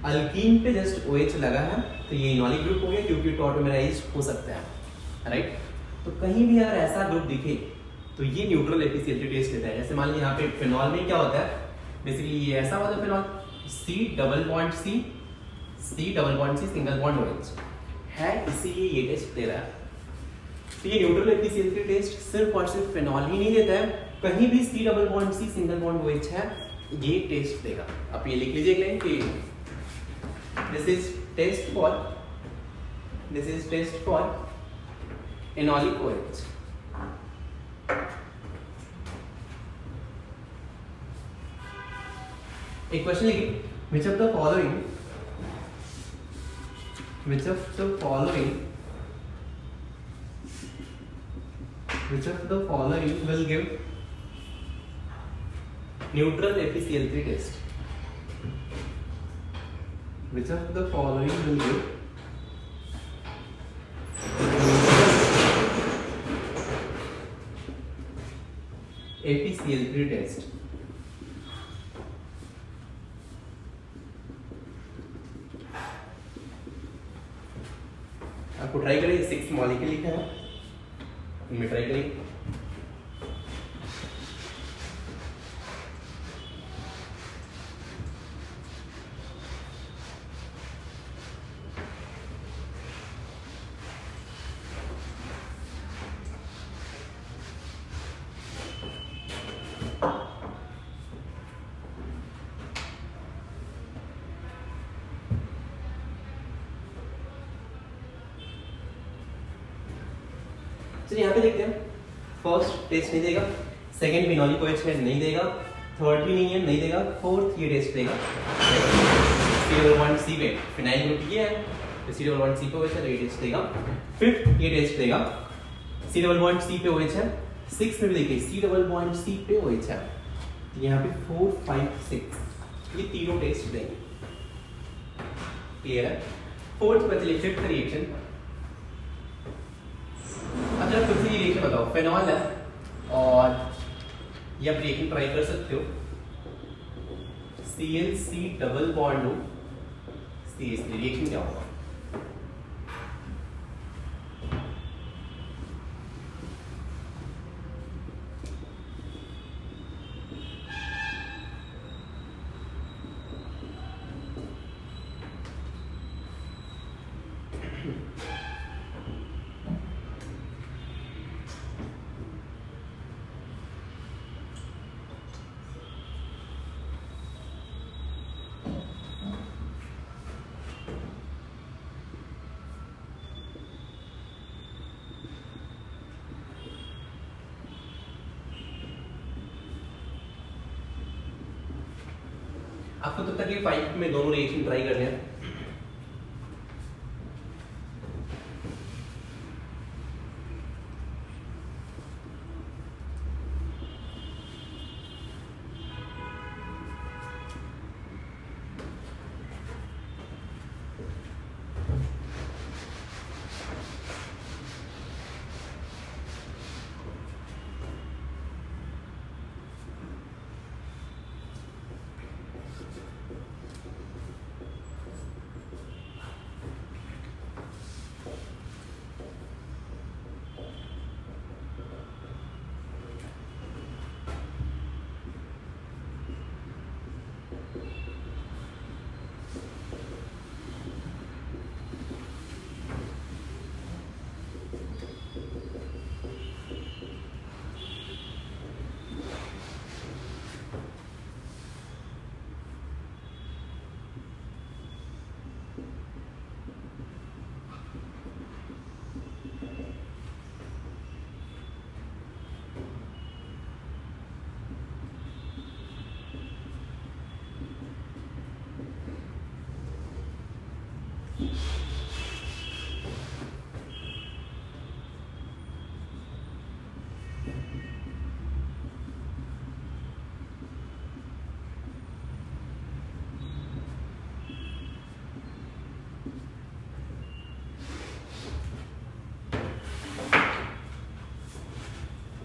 अल्कीन पे जस्ट OH लगा है तो ये इनॉलिक ग्रुप हो गया, क्योंकि टॉटोमेराइज्ड हो सकता है, राइट। तो कहीं भी अगर ऐसा ग्रुप दिखे तो ये न्यूट्रल FeCl3 टेस्ट देता है। जैसे मान लीजिए यहाँ पे फेनॉल में क्या होता है, बेसिकली ये ऐसा होता है phenol, C double bond C single bond OH है, इसीलिए ये टेस्ट दे रहा है। तो ये न्यूट्रल FeCl3 टेस्ट सिर्फ और सिर्फ फेनॉल ही नहीं देता है, कहीं भी C double bond C single bond OH है, ये टेस्ट देगा। आप ये लिख लीजिए कि this is test for enolic OH। एक क्वेश्चन लिखिए, which of the following will give neutral FeCl3 test? Which of the following will give FeCl3 test. आपको ट्राई करिए, 6 मॉलिक्यूल लिखा है, उनमें ट्राई करिए। चलिए यहाँ पे देखते हैं, फर्स्ट टेस्ट नहीं देगा, सेकंड फिनोलिक OH नहीं देगा, थर्ड भी नहीं है, नहीं देगा, फोर्थ ये टेस्ट देगा। C1C पे फिनाइल ग्रुप ये है, C1C पे OH है, ये टेस्ट देगा। फिफ्थ ये टेस्ट देगा, C1C पे OH है। सिक्स में भी देखिए C1C पे OH है, यहाँ पे 4, 5, 6 ये तीनों टेस्ट देंगे। क्लियर है? फोर्थ बचले फिफ्थ रिएक्शन। अब जरा खुद से ये रिएक्शन बताओ, फेनॉल है और ये आप रिएक्शन ट्राई कर सकते हो, ClC डबल बॉन्ड हो CH3, रिएक्शन क्या होगा? आपको तब तक ये 5 में दोनों रिएक्शन ट्राई करने हैं।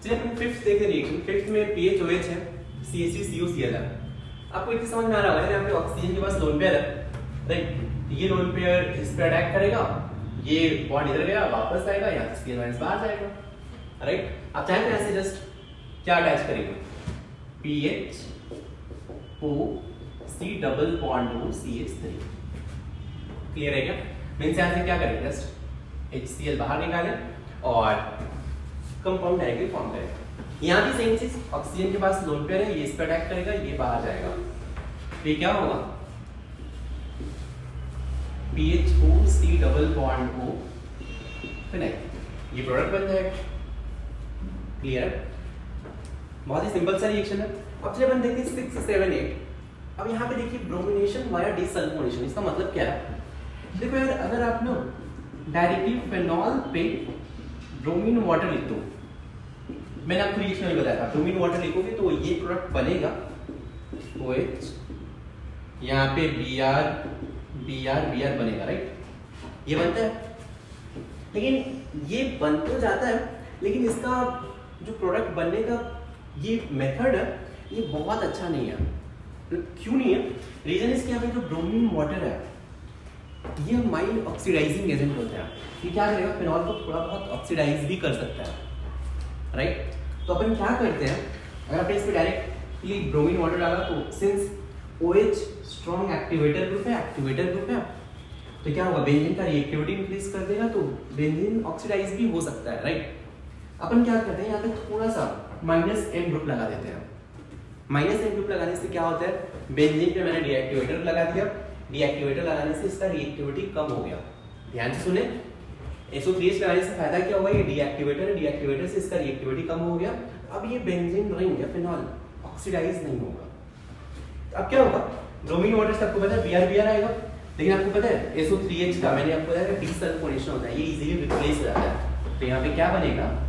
चलिए अपन फिफ्थ देखते हैं रिएक्शन। फिफ्थ में PHOH है, CH3COCl है। आपको इतनी समझ में आ रहा होगा, यहाँ पे ऑक्सीजन के पास लोन पेयर है, राइट? ये लोन पेयर इस पे अटैक करेगा, ये बॉन्ड इधर गया, वापस आएगा, यहाँ से CN- बाहर जाएगा, राइट? आप चाहें तो ऐसे जस्ट क्या अटैच करेंगे, PHOC डबल बॉन्ड हो CH3। क्लियर है क्या? मींस यहाँ से क्या करेंगे, जस्ट HCl बाहर निकालें और कंपाउंड डायरेक्टली फॉर्म करेगा। यहाँ भी सेम चीज, ऑक्सीजन के पास लोन पेयर है, ये इस पर अटैक करेगा, ये बाहर जाएगा, फिर क्या होगा, PHOC डबल बॉन्ड हो फिनाइल, ये प्रोडक्ट बन जाएगा। क्लियर है? बहुत ही सिंपल सा रिएक्शन है। अब चलिए अपन देखते हैं 6, 7, 8। अब यहाँ पे देखिए ब्रोमिनेशन वाया डिसल्फोनेशन, इसका मतलब क्या है? देखो यार, अगर आप ना डायरेक्टली फेनॉल पे ब्रोमीन वाटर लिख दो, मैंने आपको रिएक्शन में बताया था, ब्रोमीन वाटर लिखोगे तो ये प्रोडक्ट बनेगा OH, यहाँ पे Br बनेगा, राइट? ये बनता है, लेकिन ये बन तो जाता है, लेकिन इसका जो प्रोडक्ट बनने का ये मेथड है ये बहुत अच्छा नहीं है। क्यों नहीं है? रीजन इसके यहाँ पे जो ब्रोमीन वाटर है ये माइल्ड ऑक्सीडाइजिंग एजेंट होता है। ये क्या करेगा, फिनॉल को थोड़ा बहुत ऑक्सीडाइज भी कर सकता है, राइट। तो अपन क्या करते हैं, अगर आपने इस पे डायरेक्टली ब्रोमीन वाटर डाला तो since OH strong activator group है, तो क्या होगा, बेंजीन का रिएक्टिविटी इंक्रीज कर देगा, तो बेंजीन ऑक्सीडाइज भी हो सकता है, राइट। अपन क्या करते हैं, यहाँ पे थोड़ा सा -M ग्रुप लगा देते हैं। -M ग्रुप लगाने से क्या होता है, बेंजीन पे मैंने डीएक्टिवेटर लगा दिया, डीएक्टिवेटर लगाने से इसका रिएक्टिविटी कम हो गया। ध्यान से सुने, SO3H लगाने से फायदा क्या होगा, ये डीएक्टिवेटर से इसका रिएक्टिविटी कम हो गया। अब ये बेंजीन रिंग या फिनॉल ऑक्सीडाइज नहीं होगा। अब क्या होगा, ब्रोमीन वाटर से आपको पता है BR आएगा, लेकिन आपको पता है SO3H का मैंने आपको बताया डीसल्फोनेशन होता है, ये इजीली रिप्लेस हो जाता है। तो यहाँ पे क्या बनेगा,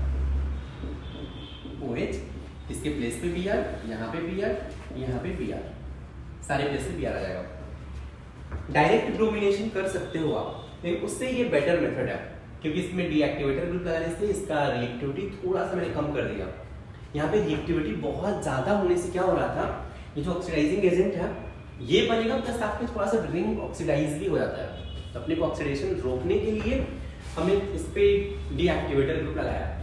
OH, इसके प्लेस पे Br, यहाँ पे Br, यहाँ पे Br, सारे प्लेस पे Br आ जाएगा। डायरेक्ट ब्रोमिनेशन कर सकते हो आप, लेकिन उससे ये बेटर मेथड है, क्योंकि इसमें डीएक्टिवेटर ग्रुप लगाने से इसका रिएक्टिविटी थोड़ा सा मैंने कम कर दिया। यहाँ पे रिएक्टिविटी बहुत ज्यादा होने से क्या हो रहा था, ये जो ऑक्सीडाइजिंग एजेंट है ये बनेगा, प्लस आपके थोड़ा सा रिंग ऑक्सीडाइज भी हो जाता है। तो अपने को ऑक्सीडेशन रोकने के लिए हमने इस पे डीएक्टिवेटर ग्रुप लगाया।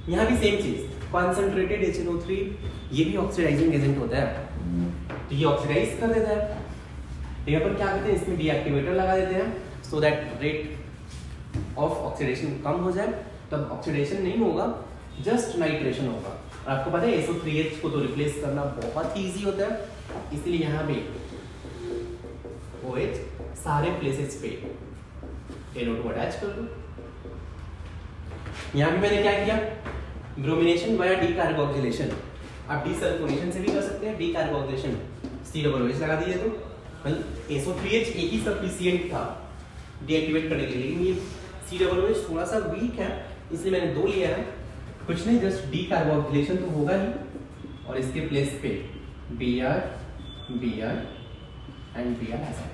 यहाँ भी सेम चीज, कॉन्सेंट्रेटेड HNO3 ये भी ऑक्सीडाइजिंग एजेंट होता है, तो ये ऑक्सीडाइज कर देता है। यहाँ पर क्या करते हैं, इसमें डीएक्टिवेटर लगा देते हैं so that rate of oxidation कम हो जाए। तब ऑक्सीडेशन नहीं होगा, जस्ट नाइट्रेशन होगा। और आपको पता है SO3H को तो रिप्लेस करना बहुत ही ईजी होता है, इसलिए यहाँ पे OH सारे प्लेसेस पे NO2 अटैच कर दो। यहाँ भी मैंने क्या किया, ब्रोमिनेशन वाया डीकार्बोक्सिलेशन। आप डीसल्फोनेशन से भी कर सकते हैं, डीकार्बोक्सिलेशन COOH लगा दीजिए तो SO3H एक ही सफिशिएंट था डीएक्टिवेट करने के लिए, लेकिन ये COOH थोड़ा सा वीक है, इसलिए मैंने 2 लिया है। कुछ नहीं, जस्ट डीकार्बोक्सिलेशन तो होगा ही, और इसके प्लेस पे Br एंड Br ऐसा।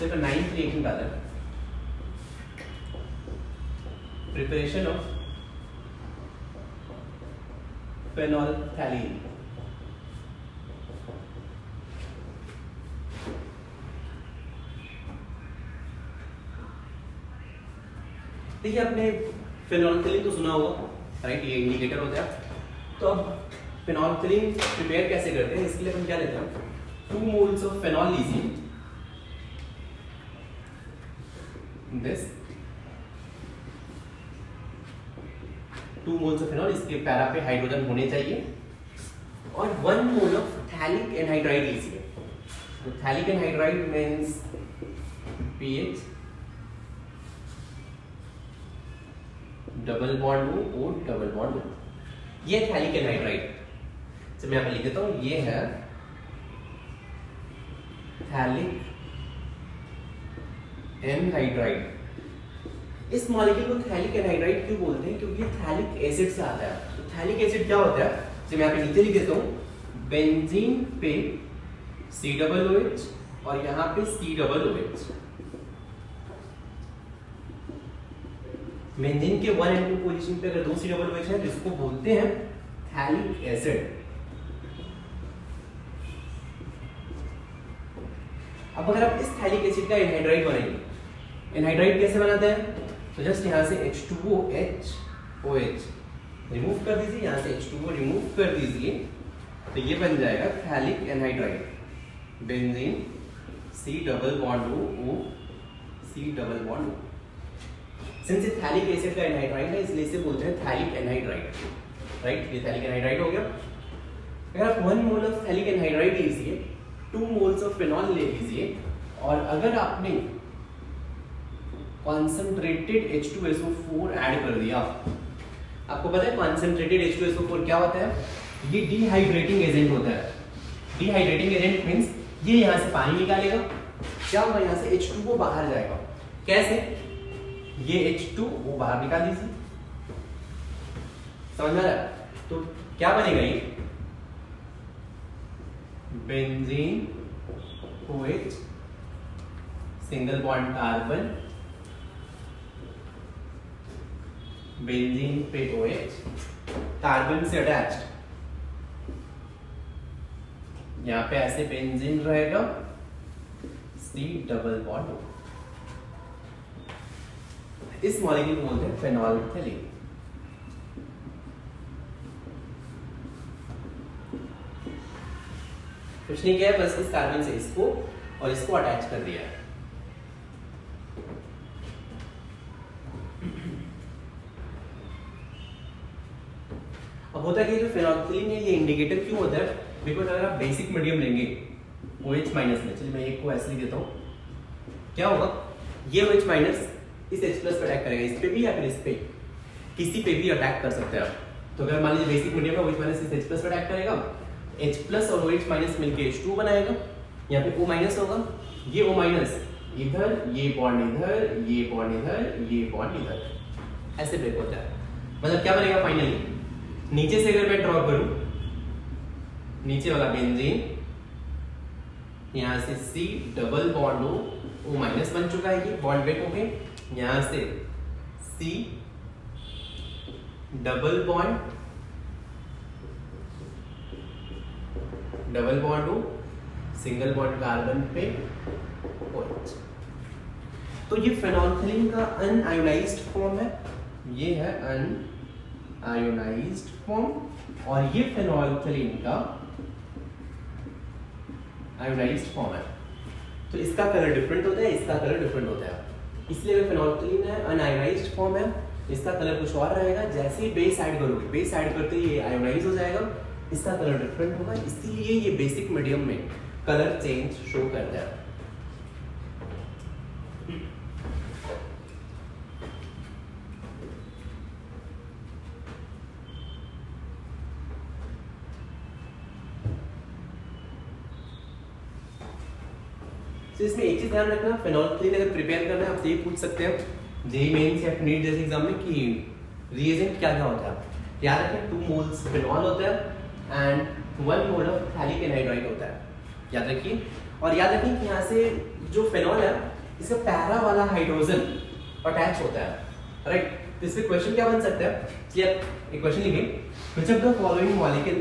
सिर्फ 9th रिएक्शन डाला है, प्रिपरेशन ऑफ फेनोल्फथैलीन। देखिए आपने फेनोल्फथैलीन तो सुना होगा, राइट, ये इंडिकेटर होता है। तो अब फेनोल्फथैलीन प्रिपेयर कैसे करते हैं, इसके लिए हम क्या लेते हैं, 2 मोल्स ऑफ फेनॉल लीजिए, this 2 मोल्स ऑफ फेनॉल, इसके पैरा पे हाइड्रोजन होने चाहिए, और 1 मोल ऑफ थैलिक एनहाइड्राइड लीजिए। तो phthalic anhydride means PH double bond O double bond O, ये थैलिक एनहाइड्राइड। तो मैं यहाँ पे लिख देता हूँ, ये है थैलिक एनहाइड्राइड। इस मॉलिक्यूल को थैलिक एनहाइड्राइड क्यों बोलते हैं, क्योंकि थैलिक एसिड से आता है। तो थैलिक एसिड क्या होता है, जो मैं यहाँ पे नीचे लिख देता हूँ, बेंजीन पे COOH और यहाँ पे COOH। बेंजीन के 1 and 2 पोजीशन पे अगर 2 COOH है, जिसको बोलते हैं थैलिक एसिड। अब अगर आप इस थैलिक एसिड का एनहाइड्राइड बनाएंगे, एनहाइड्राइड कैसे बनाते हैं, तो जस्ट यहाँ से H2OH OH रिमूव कर दीजिए, यहाँ से H2O रिमूव कर दीजिए, तो ये बन जाएगा phthalic anhydride, benzene C double bond O C double bond O। Since ये थैलिक एसिड का एनहाइड्राइड है, इसलिए इसे बोलते हैं थैलिक एनहाइड्राइड, राइट। ये थैलिक एनहाइड्राइड हो गया। अगर आप 1 मोल ऑफ थैलिक एनहाइड्राइड लीजिए, 2 मोल्स ऑफ फेनॉल ले लीजिए, और अगर आपने कॉन्सेंट्रेटेड H2SO4 ऐड कर दिया, आपको पता है कॉन्सेंट्रेटेड H2SO4 क्या होता है, ये डिहाइड्रेटिंग एजेंट होता है। डिहाइड्रेटिंग एजेंट मींस ये यहाँ से पानी निकालेगा क्या होगा यहाँ से H2 वो बाहर जाएगा। कैसे? ये H2 वो बाहर निकाल दीजिए, समझ में आ रहा है? तो क्या बनेगा ये benzene OH single bond carbon, benzene पे OH कार्बन से अटैच्ड, यहां पे ऐसे बेंजीन रहेगा C डबल बॉन्ड O। इस मॉलिक्यूल को बोलते हैं फेनोल्फथालीन। कुछ नहीं किया, बस इस कार्बन से इसको और इसको अटैच कर दिया है। अब होता है कि जो फेनोल्फथालीन है ये इंडिकेटर क्यों होता है? बिकॉज अगर आप बेसिक मीडियम लेंगे OH माइनस में, चलिए मैं एक को ऐसे लिख देता हूं, क्या होगा ये OH माइनस इस H प्लस पे अटैक करेगा, इस पे भी या फिर इस पे, किसी पे भी अटैक कर सकते हैं आप। तो अगर मान लीजिए बेसिक मीडियम में OH माइनस इस H प्लस पे अटैक करेगा, H प्लस और OH माइनस मिलके H2 बनाएगा, यहाँ पे O माइनस होगा, ये O माइनस इधर, ये बॉन्ड इधर, ये बॉन्ड इधर, ये बॉन्ड इधर, ऐसे ब्रेक होता है। मतलब क्या बनेगा फाइनली, नीचे से अगर मैं ड्रॉ करूं, नीचे वाला बेंजीन यहां से C double bond O minus बन चुका है, ये बॉन्ड ब्रेक हो गए, यहां से C double bond O single bond carbon पे OH। तो ये फेनोल्फथालीन का अनआयोनाइज्ड फॉर्म है, ये है अनआयोनाइज्ड फॉर्म, और ये फेनोल्फथालीन का आयोनाइज्ड फॉर्म है। तो इसका कलर डिफरेंट होता है, इसका कलर डिफरेंट होता है, इसलिए अगर फेनोल्फथालीन है अनआयोनाइज्ड फॉर्म है, इसका कलर कुछ और रहेगा। जैसे ही बेस ऐड करोगे, बेस ऐड करते ही ये आयोनाइज हो जाएगा, इसका कलर डिफरेंट होगा, इसीलिए ये बेसिक मीडियम में कलर चेंज शो करता है। तो इसमें एक चीज ध्यान रखना, फेनोल्फथालीन अगर प्रिपेयर करना है आप ये पूछ सकते हैं जेईई मेंस या नीट जैसे एग्जाम में कि रिएजेंट क्या क्या होता है। याद रखें 2 मोल्स फेनॉल होता है and 1 mole of phthalic anhydride होता है, याद रखिए। और याद रखिए कि यहाँ से जो फेनॉल है इसका पैरा वाला हाइड्रोजन अटैच होता है, राइट। तो इसमें क्वेश्चन क्या बन सकता है, चलिए एक क्वेश्चन लिखिए, which of the following molecule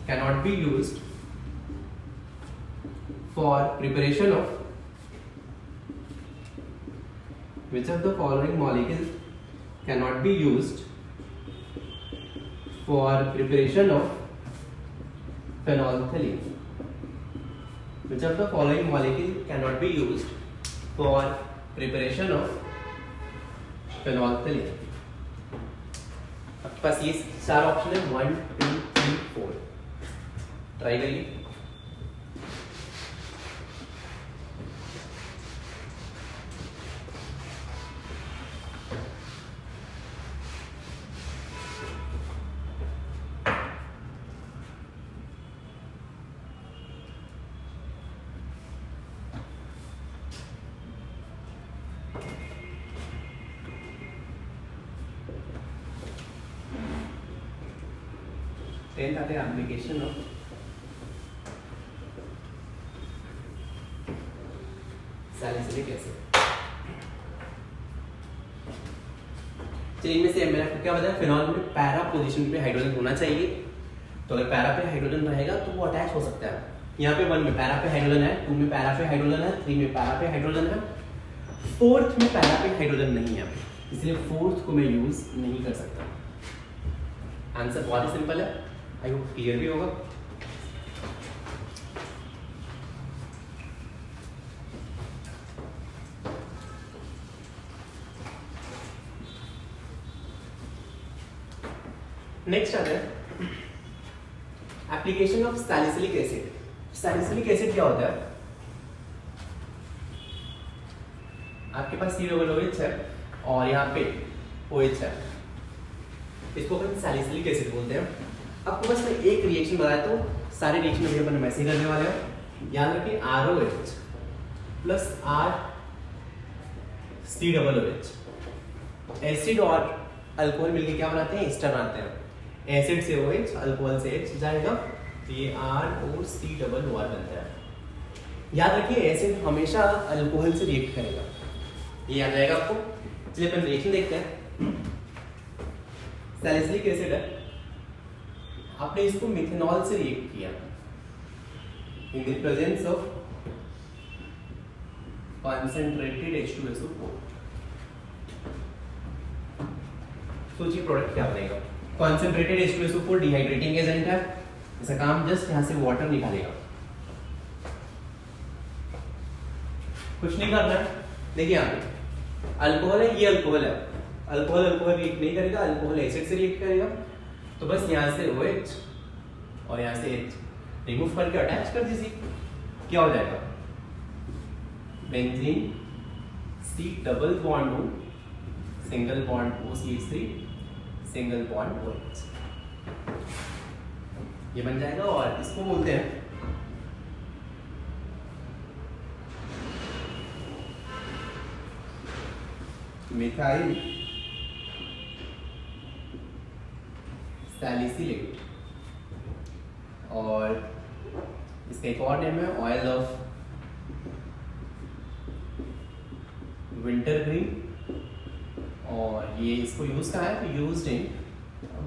cannot be used for preparation of, which of the following molecules cannot be used for preparation of phenolphthalein? Which of the following molecule cannot be used for preparation of phenolphthalein? आपके पास ये 4 ऑप्शन है, 1 2 3 4, ट्राई करिए। टेंथ आते हैं एप्लीकेशन ऑफ सैलिसिलिक एसिड। चलिए इनमें से मैंने आपको क्या बताया, फिनॉल में पैरा पोजीशन पे हाइड्रोजन होना चाहिए, तो अगर पैरा पे हाइड्रोजन रहेगा तो वो अटैच हो सकता है। यहाँ पे 1 में पैरा पे हाइड्रोजन है, 2 में पैरा पे हाइड्रोजन है, 3 में पैरा पे हाइड्रोजन है, 4th में पैरा पे हाइड्रोजन नहीं है, इसलिए 4th को मैं यूज नहीं कर सकता। आंसर बहुत ही सिंपल है, आई होप क्लियर भी होगा। नेक्स्ट आता है application of salicylic acid. Salicylic acid क्या होता है, आपके पास COOH है और यहाँ पे OH है, इसको अपन सैलिसिलिक एसिड बोलते हैं। आपको बस मैं एक रिएक्शन बताया तो सारे रिएक्शन अभी अपन वैसे ही करने वाले हैं। याद रखिए ROH प्लस RCOOH, एसिड और अल्कोहल मिलके क्या बनाते हैं, एस्टर बनाते हैं। एसिड से OH, अल्कोहल से H जाएगा तो ये ROCOR बनता है। याद रखिए एसिड हमेशा अल्कोहल से रिएक्ट करेगा, ये याद रहेगा आपको। चलिए अपन रिएक्शन देखते हैं। सैलिसिलिक एसिड है, आपने इसको मिथेनॉल से रिएक्ट किया in the presence of concentrated H2SO4। सोचिए प्रोडक्ट क्या बनेगा। कॉन्सेंट्रेटेड H2SO4 डिहाइड्रेटिंग एजेंट है, इसका काम जस्ट यहां से वाटर निकालेगा, कुछ नहीं करना है। देखिए यहाँ पे अल्कोहल है, ये अल्कोहल है, अल्कोहल अल्कोहल रिएक्ट नहीं करेगा, अल्कोहल एसिड से रिएक्ट करेगा। तो बस यहाँ से OH और यहाँ से H रिमूव करके अटैच कर दीजिए, क्या हो जाएगा, benzene C double bond O single bond OCH3 single bond OH, ये बन जाएगा। और इसको बोलते हैं मिथाइल सैलिसिलेट, और इसका एक और नेम है ऑयल ऑफ विंटर ग्रीन। और ये इसको यूज कहाँ है, तो यूज्ड इन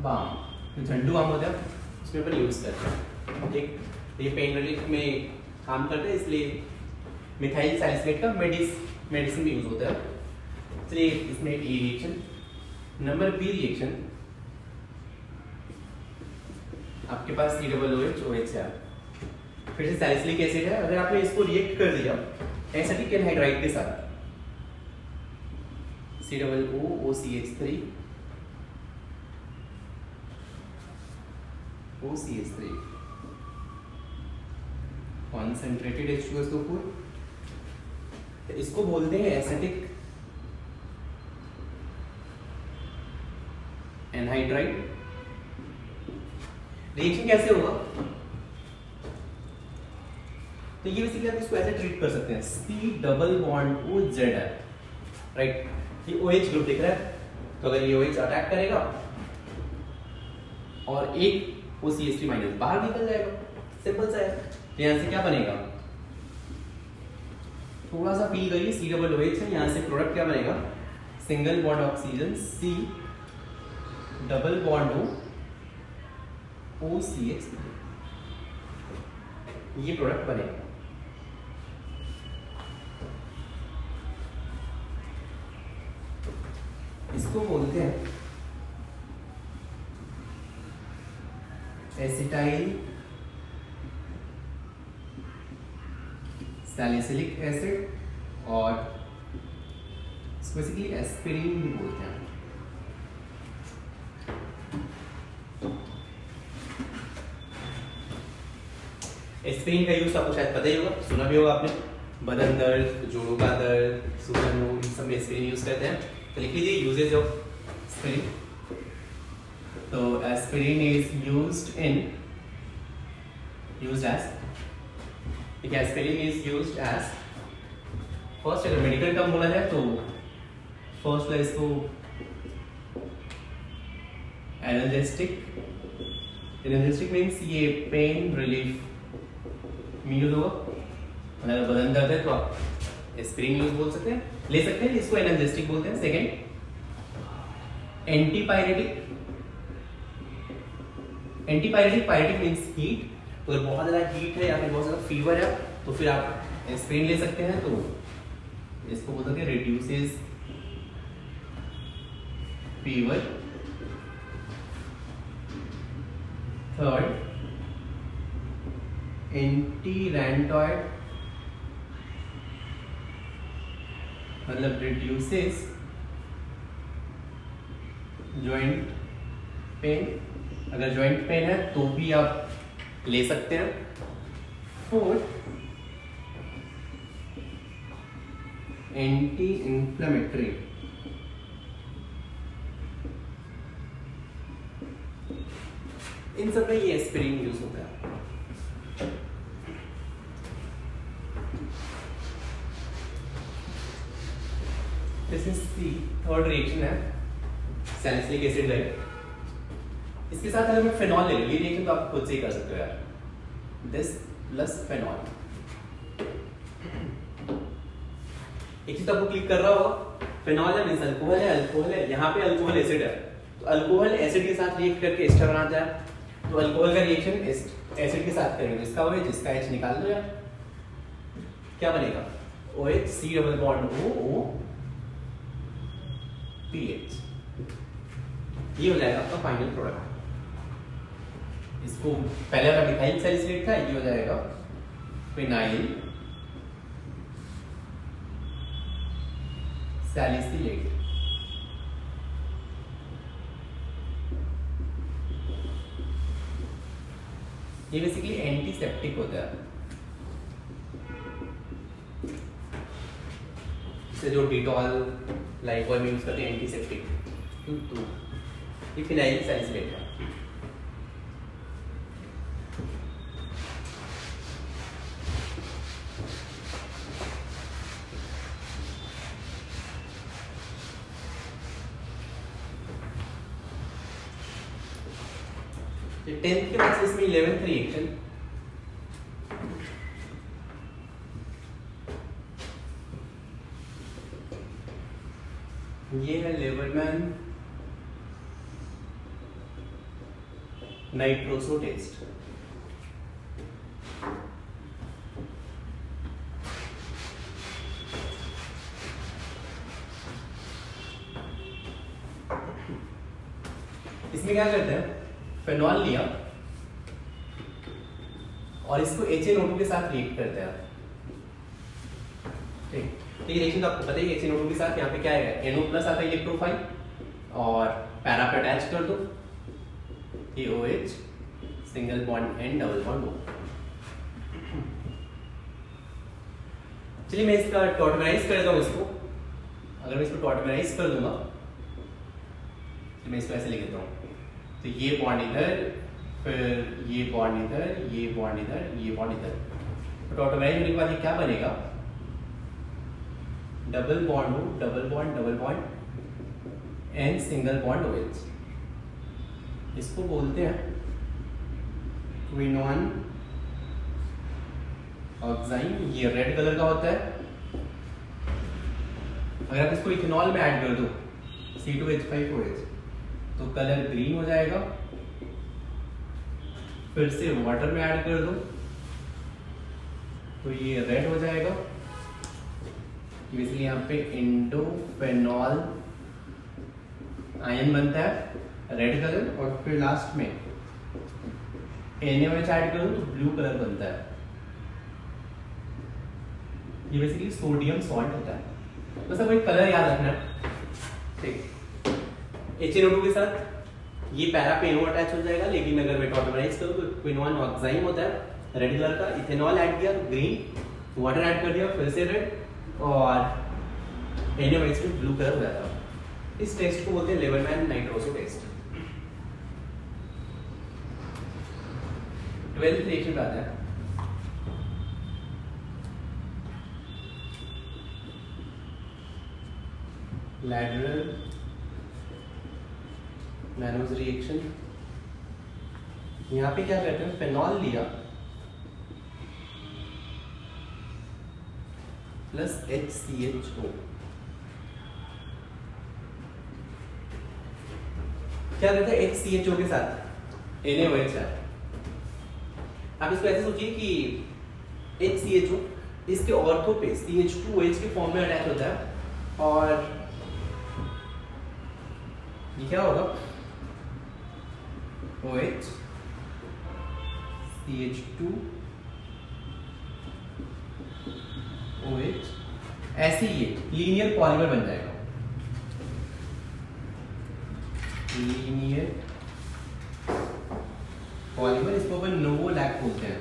बाम, जो झंडू बाम होता है उसमें पर यूज करते हैं। एक ये पेन रिलीफ में काम करते हैं, इसलिए मिथाइल सैलिसिलेट का मेडिसिन में यूज होता है। चलिए इसमें एक रिएक्शन, नंबर बी रिएक्शन, आपके पास COOH OH है, फिर से सैलिसिलिक एसिड है। अगर आपने इसको रिएक्ट कर दिया एसिटिक एनहाइड्राइड के साथ, COOCH3 OCH3 कॉन्सेंट्रेटेड H2SO4, इसको बोलते हैं एसिटिक एनहाइड्राइड। रिएक्शन कैसे होगा, तो ये बेसिकली आप इसको ऐसे ट्रीट कर सकते हैं, C डबल बॉन्ड OZ है, राइट। ये OH ग्रुप दिख रहा है, तो अगर ये OH अटैक करेगा और एक OCH3 माइनस बाहर निकल जाएगा, सिंपल सा है। तो यहाँ से क्या बनेगा, थोड़ा सा फील करिए, COOH है, यहाँ से प्रोडक्ट क्या बनेगा, single bond oxygen C double bond OCH, ये प्रोडक्ट बनेगा। इसको बोलते हैं एसिटाइल सैलिसिलिक एसिड, और इसको बेसिकली एस्पिरिन भी बोलते हैं। एस्पिरिन का यूज आपको शायद पता ही होगा, सुना भी होगा आपने, बदन दर्द, जोड़ों का दर्द, सूजन हो, इन सब में एस्पिरिन यूज करते हैं। तो लिख लीजिए यूजेज ऑफ एस्पिरिन। तो एस्पिरिन इज यूज्ड एज, ठीक है, aspirin is used as, first अगर मेडिकल टर्म बोला जाए तो फर्स्ट है इसको एनाल्जेसिक। एनाल्जेसिक मीन्स ये पेन रिलीफ में यूज होगा, अगर बदन दर्द है तो आप एस्पिरिन यूज बोल सकते हैं, ले सकते हैं, इसको एनाल्जेसिक बोलते हैं। Second antipyretic, antipyretic, pyretic means heat, तो अगर बहुत ज्यादा हीट है या फिर बहुत ज्यादा फीवर है तो फिर आप एस्पिरिन ले सकते हैं, तो इसको बोल सकते हैं रिड्यूसेस फीवर। थर्ड एंटी-रैंटॉइड, मतलब रिड्यूसेस जॉइंट पेन, अगर जॉइंट पेन है तो भी आप ले सकते हैं। फोर्थ एंटी इंफ्लेमेटरी, इन सब में ये एस्पिरिन यूज होता है। थर्ड रिएक्शन है सैलिसिलिक एसिड राइट। इसके साथ अगर मैं फेनॉल ले लूं, ये रिएक्शन तो आप खुद से ही कर सकते हो यार, दिस प्लस फेनॉल। एक चीज आपको क्लिक कर रहा होगा, फेनॉल है मींस अल्कोहल है, अल्कोहल है, यहाँ पे अल्कोहल एसिड है, तो अल्कोहल एसिड के साथ रिएक्ट करके एस्टर बनाता है, तो अल्कोहल का रिएक्शन एसिड के साथ करेंगे, जिसका OH जिसका H निकाल दो यार, क्या बनेगा OH C double bond O PH, ये हो जाएगा आपका फाइनल प्रोडक्ट। इसको पहले वाला मिथाइल सैलिसिलेट था, ये हो जाएगा फिनाइल सैलिसिलेट। ये बेसिकली एंटीसेप्टिक होता है, इससे जो डिटॉल लाइफबॉय में यूज करते हैं एंटीसेप्टिक, तो ये फिनाइल सैलिसिलेट है। टेंथ के बाद इसमें 11th रिएक्शन, ये है लेवरमैन नाइट्रोसो टेस्ट। इसमें क्या करते हैं, फेनॉल लिया और इसको HNO2 के साथ रिएक्ट करते हैं। ठीक, तो ये रिएक्शन तो आपको पता ही है, HNO2 के साथ यहाँ पे क्या है, NO प्लस आता है इलेक्ट्रोफाइल, और पैरा पे अटैच कर दो, ये OH single bond N double bond O। चलिए मैं इसका टॉटमराइज कर देता हूँ इसको। अगर मैं इसको टॉटमराइज कर दूंगा तो मैं इसको ऐसे लिख देता हूँ, तो ये बॉन्ड इधर, फिर ये बॉन्ड इधर, ये बॉन्ड इधर, ये बॉन्ड इधर, तो टॉटमराइज होने के बाद ये क्या बनेगा, double bond O double bond N single bond OH। इसको बोलते हैं क्विनोन ऑक्साइन, ये रेड कलर का होता है। अगर आप इसको इथेनॉल में ऐड कर दो C2H5OH तो कलर ग्रीन हो जाएगा, फिर से वाटर में ऐड कर दो तो ये रेड हो जाएगा, इसलिए यहाँ पे इंडोफेनॉल आयन बनता है रेड कलर, और फिर लास्ट में NaOH ऐड करो तो ब्लू कलर बनता है। ये बेसिकली सोडियम सॉल्ट होता है, बस अब एक कलर याद रखना है। ठीक, HNO2 के साथ ये पैरा पे NO अटैच हो जाएगा, लेकिन अगर मैं टॉटमराइज करूँ तो क्विनोन ऑक्साइन होता है रेड कलर का, इथेनॉल ऐड किया तो ग्रीन, वाटर ऐड कर दिया फिर से रेड, और NaOH में ब्लू कलर हो जाता है। इस टेस्ट को बोलते हैं लेवरमैन नाइट्रोसो टेस्ट। 12th रिएक्शन पे आता है, लैटरल मैनोज रिएक्शन। यहाँ पे क्या करते हैं, फेनॉल लिया प्लस HCHO, क्या करते हैं HCHO के साथ NaOH है। आप इसको ऐसे सोचिए कि HCHO इसके ऑर्थो पे CH2OH के फॉर्म में अटैच होता है, और ये क्या होगा OH CH2 OH, ऐसे ही ये लीनियर पॉलीमर बन जाएगा, लीनियर पॉलीमर, इसको अपन नोवोलैक बोलते हैं।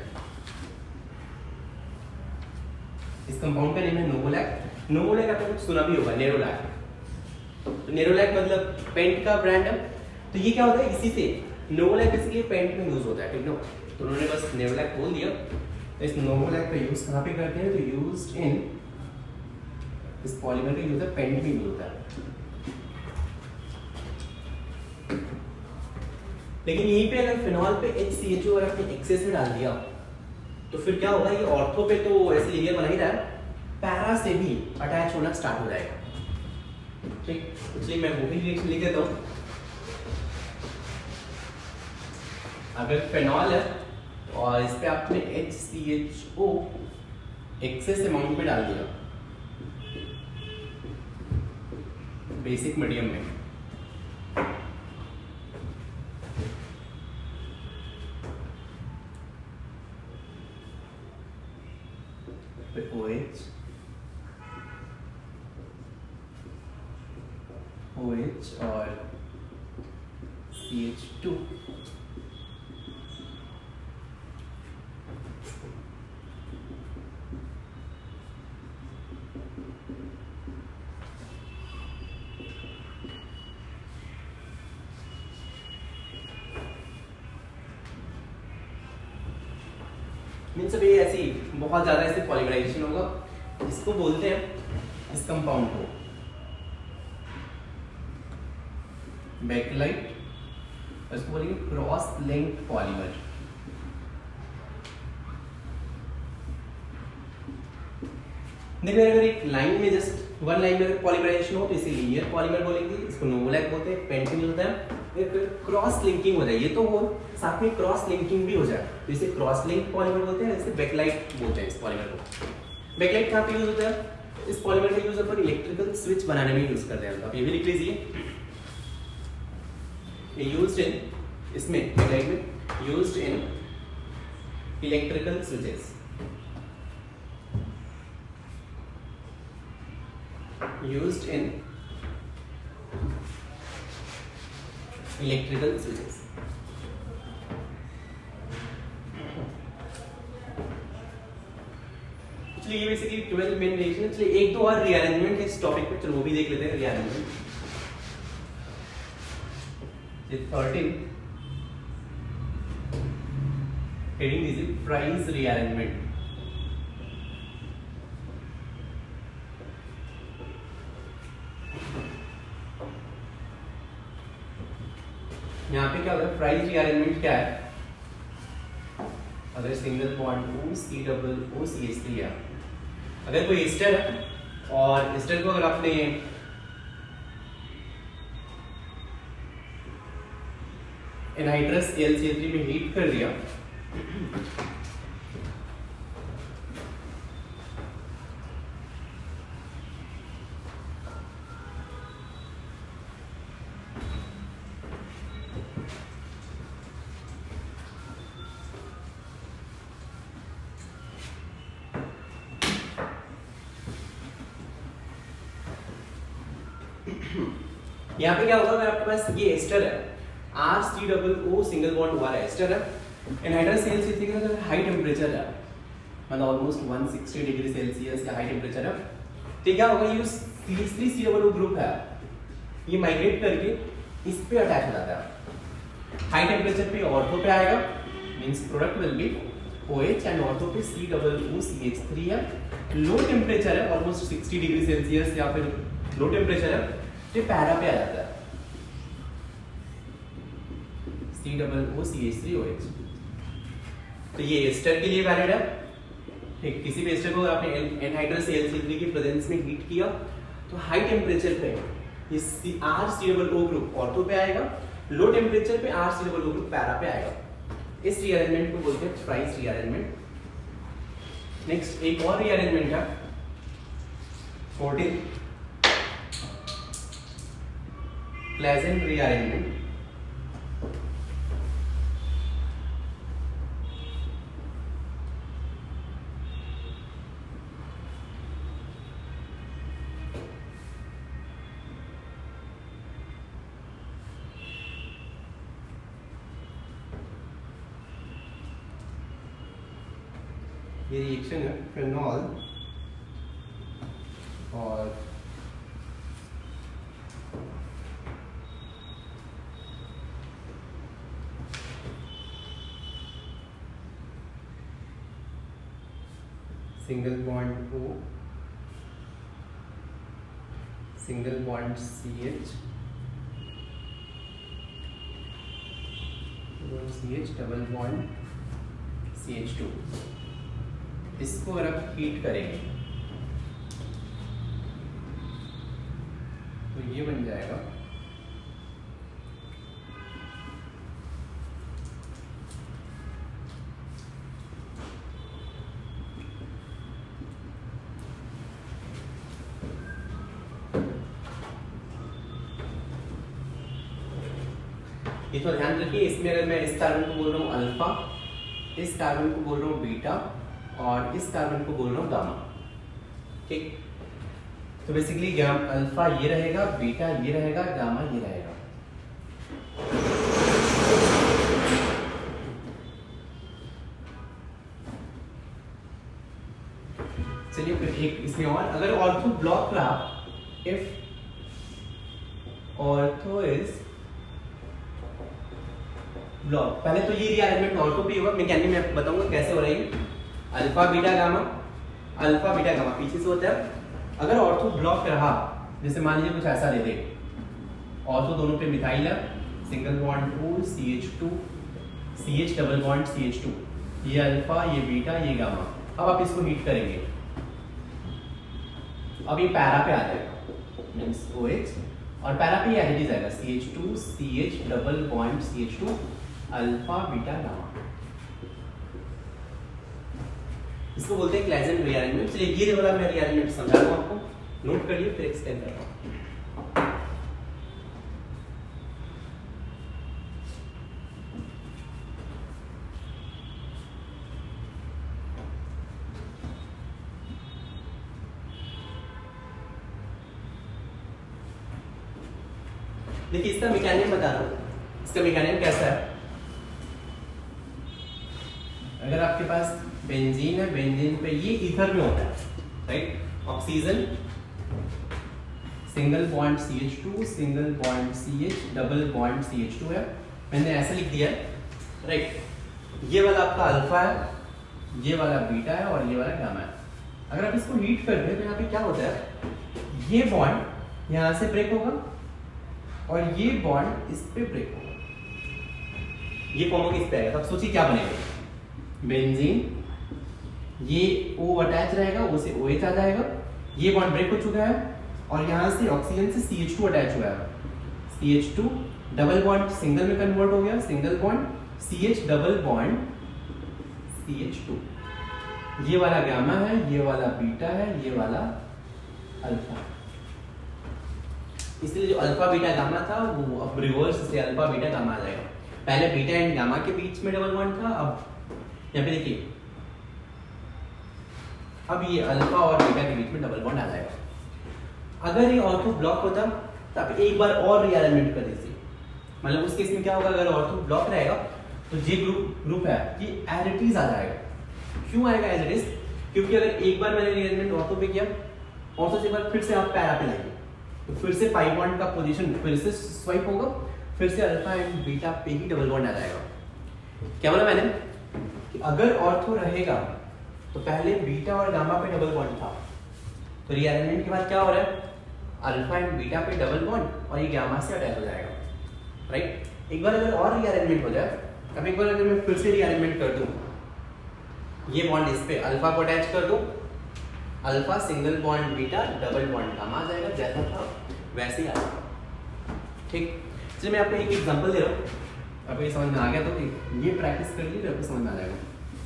इस कंपाउंड का नेम है नोवोलैक। नोवोलैक आपने कुछ सुना भी होगा, नेरोलैक। तो नेरोलैक मतलब पेंट का ब्रांड है। तो ये क्या होता है, इसी से नोवोलैक बेसिकली पेंट में यूज होता है, ठीक ना। तो उन्होंने बस नोवोलैक बोल दिया। तो इस नोवोलैक का यूज कहाँ पे करते हैं, तो यूज्ड इन, इस पॉलीमर का यूज है पेंट में यूज होता है। लेकिन यहीं पे अगर फिनॉल पे HCHO और अपने एक्सेस में डाल दिया तो फिर क्या होगा, ये ऑर्थो पे तो ऐसे लेयर बना ही रहा है, पैरा से भी अटैच होना स्टार्ट हो जाएगा, ठीक। इसलिए मैं वो भी रिएक्शन लिख देता हूँ। अगर फिनॉल है और इस पे आपने HCHO एक्सेस अमाउंट में डाल दिया बेसिक मीडियम में, OH और CH2 मीन्स अभी ऐसी बहुत ज्यादा ऐसे पॉलीमराइजेशन होगा, इसको बोलते हैं इस कंपाउंड को बैकलाइट, इसको बोलेंगे क्रॉस लिंक्ड पॉलीमर। देखिए अगर एक लाइन में जस्ट वन लाइन में अगर पॉलीमराइजेशन हो तो इसे लीनियर पॉलीमर बोलेंगे, इसको नोवोलैक बोलते हैं, पेंटिंग होता है। क्रॉस लिंकिंग हो जाए, ये तो हो साथ में क्रॉस लिंकिंग भी हो जाए तो इसे क्रॉस लिंक पॉलीमर बोलते हैं, इसे बैकलाइट बोलते हैं इस पॉलीमर को। बैकलाइट कहाँ पे यूज होता है, इस पॉलीमर का यूज अपन इलेक्ट्रिकल स्विच बनाने में यूज करते हैं। आप ये भी लिख लीजिए, यूज्ड इन, इसमें बैकलाइट में used in electrical switches, used in electrical switches। चलिए ये बेसिकली 12 मेन रिएक्शन। चलिए एक दो और रीअरेंजमेंट है इस टॉपिक पे, चलो वो भी देख लेते हैं। रीअरेंजमेंट 13 हेडिंग दीजिए प्राइस रीअरेंजमेंट। यहाँ पे क्या होगा, प्राइस रीअरेंजमेंट क्या है, अगर सिंगल बॉन्ड OCH3 है, अगर कोई एस्टर है और एस्टर को अगर आपने एनहाइड्रस AlCl3 में हीट कर दिया यहाँ पे क्या होगा, अगर आपके पास ये एस्टर है, RCOO सिंगल बॉन्ड वाला एस्टर है, एनहाइड्रस AlCl3 का अगर हाई टेम्परेचर है, मतलब ऑलमोस्ट 160 डिग्री सेल्सियस का हाई टेम्परेचर है, तो क्या होगा, ये CH3COO ग्रुप है, ये माइग्रेट करके इस पे अटैच हो जाता है। हाई टेम्परेचर पे ऑर्थो पे आएगा, means product will be OH and ortho पे COOCH3 है। लो टेम्परेचर है, ऑलमोस्ट 60 डिग्री सेल्सियस या फिर लो टेम्परेचर है, ये पैरा पे आ जाता है COOCH3OH। तो ये एस्टर के लिए वैलिड है, ठीक। किसी भी एस्टर को आपने एनहाइड्रस AlCl3 की प्रेजेंस में हीट किया तो हाई टेम्परेचर पे इस RCOO ग्रुप ऑर्थो पे आएगा, लो टेम्परेचर पे RCOO ग्रुप पैरा पे आएगा। इस रीअरेंजमेंट को बोलते हैं प्राइस रीअरेंजमेंट। नेक्स्ट एक और रीअरेंजमेंट है 14 प्लेजेंट रीअरेंजमेंट। ये रिएक्शन है फिनॉल और single bond O, single bond CH, double bond CH2। इसको अगर आप हीट करेंगे तो ये बन जाएगा ये तो ध्यान रखिए, इसमें अगर मैं इस कार्बन को बोल रहा हूँ अल्फा, इस कार्बन को बोल रहा हूँ बीटा और इस कार्बन को बोल रहा हूँ गामा। ठीक, तो बेसिकली अल्फा ये रहेगा, बीटा ये रहेगा, गामा ये रहेगा। चलिए फिर एक इसमें और, अगर ऑर्थो ब्लॉक रहा, इफ ऑर्थो इज ब्लॉक, पहले तो ये रीअरेंजमेंट ऑर्थो पे होगा, मैकेनिक में आपको बताऊंगा कैसे हो रही है। Alpha beta gamma, alpha beta gamma पीछे से होता है। अगर ऑर्थो ब्लॉक रहा, जैसे मान लीजिए कुछ ऐसा ले दे, ऑर्थो दोनों पे मिथाइल है, single bond O CH2 CH double bond CH2, ये अल्फा, ये बीटा, ये गामा। अब आप इसको हीट करेंगे, अब ये पैरा पे आ जाएगा, मींस OH, और पैरा पे ये एज इट इज आएगा, CH2 CH double bond CH2 alpha beta gamma. इसको बोलते हैं क्लेजेंट रीअरेंजमेंट। चलिए ये वाला मैं रीअरेंजमेंट समझा दूं आपको, नोट करिए फिर एक्सप्लेन करता हूं। देखिए इसका मैकेनिज्म बता रहा हूं। इसका मैकेनिज्म कैसा है, अगर आपके पास बेंजीन है, बेंजीन पे ये ईथर में होता है, right, oxygen, single bond CH2 single bond CH double bond CH2 है, मैंने ऐसा लिख दिया है, राइट। ये वाला आपका अल्फा है, ये वाला बीटा है और ये वाला गामा है। अगर आप इसको हीट कर दें तो यहाँ पे क्या होता है, ये बॉन्ड यहाँ से ब्रेक होगा और ये बॉन्ड इस पे ब्रेक होगा, ये कॉमो किस पे आएगा। तब सोचिए क्या बनेगा, बेंजीन, ये O अटैच रहेगा, O से OH आ जाएगा, ये बॉन्ड ब्रेक हो चुका है और यहाँ से ऑक्सीजन से CH2 अटैच हुआ है, CH2 डबल बॉन्ड सिंगल में कन्वर्ट हो गया, single bond CH double bond CH2। ये वाला गामा है, ये वाला बीटा है, ये वाला अल्फा। इसलिए जो अल्फा बीटा गामा था वो अब रिवर्स से अल्फा बीटा गामा आ जाएगा। पहले बीटा एंड गामा के बीच में डबल बॉन्ड था, अब यहाँ पे देखिए, अब ये अल्फा और बीटा के बीच में डबल बॉन्ड आ जाएगा। अगर ये ऑर्थो ब्लॉक होता तो आप एक बार और रीअरेंजमेंट कर दीजिए, मतलब उस केस में क्या होगा, अगर ऑर्थो ब्लॉक रहेगा तो ये ग्रुप है ये एज इट इज आ जाएगा। क्यों आएगा एज इट इज, क्योंकि अगर एक बार मैंने रीअरेंजमेंट ऑर्थो पे किया, ऑर्थो से एक बार फिर से आप पैरा पे लाएंगे तो फिर से पाई बॉन्ड का पोजीशन फिर से स्वाइप होगा, फिर से अल्फा एंड बीटा पे ही डबल बॉन्ड आ जाएगा। क्या बोला मैंने कि अगर ऑर्थो रहेगा तो पहले बीटा और गामा पे डबल बॉन्ड था, तो रीअरेंजमेंट के बाद क्या हो रहा है, अल्फा एंड बीटा पे डबल बॉन्ड और ये गामा से अटैच हो जाएगा, राइट। एक बार अगर और रीअरेंजमेंट हो जाए, अब एक बार अगर मैं फिर से रीअरेंजमेंट कर दूं, ये बॉन्ड इस पे अल्फा को अटैच कर दूं, alpha single bond beta double bond gamma आ जाएगा, जैसा था वैसे ही आ जाएगा। ठीक, चलिए मैं आपको एक एग्जांपल दे रहा हूँ, आपको ये समझ में आ गया तो ये प्रैक्टिस कर लीजिए, आपको समझ में आ जाएगा।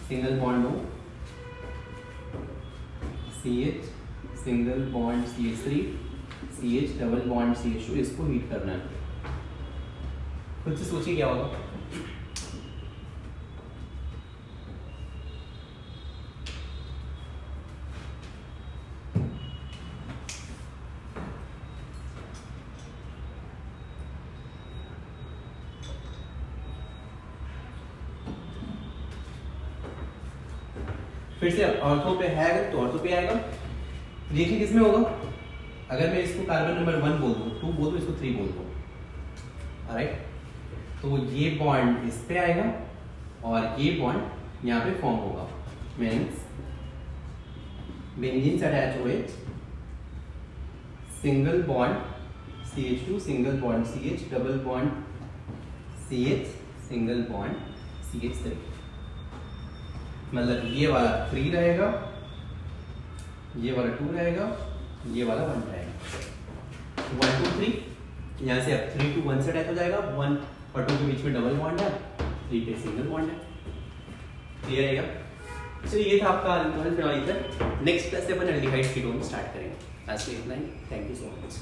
सिंगल बॉन्ड हो, CH single bond CH3 CH double bond CH2, इसको हीट करना है। खुद से सोचिए क्या होगा। फिर से ऑर्थो पे है तो ऑर्थो पे आएगा, रिएक्शन किसमें होगा, अगर मैं इसको कार्बन नंबर 1 बोल दूं, 2 बोल दूं, इसको 3 बोल दूं, ऑलराइट, तो ये बॉन्ड इस पे आएगा और ये बॉन्ड यहाँ पे फॉर्म होगा, मींस बेंजीन से अटैच हुए single bond CH2 single bond CH double bond CH single bond CH3, मतलब ये वाला 3 रहेगा, ये वाला 2 रहेगा, ये वाला 1 रहेगा। 1 2 3 यहाँ से अब 3 to 1 से अटैच हो जाएगा, 1 और 2 के बीच में डबल बॉन्ड है, 3 पे सिंगल बॉन्ड है। क्लियर रहेगा? चलिए ये था आपका alcohol phenol ether. Next class से अपन एल्डिहाइड कीटोन स्टार्ट करेंगे। आज के इतना ही। Thank you so much.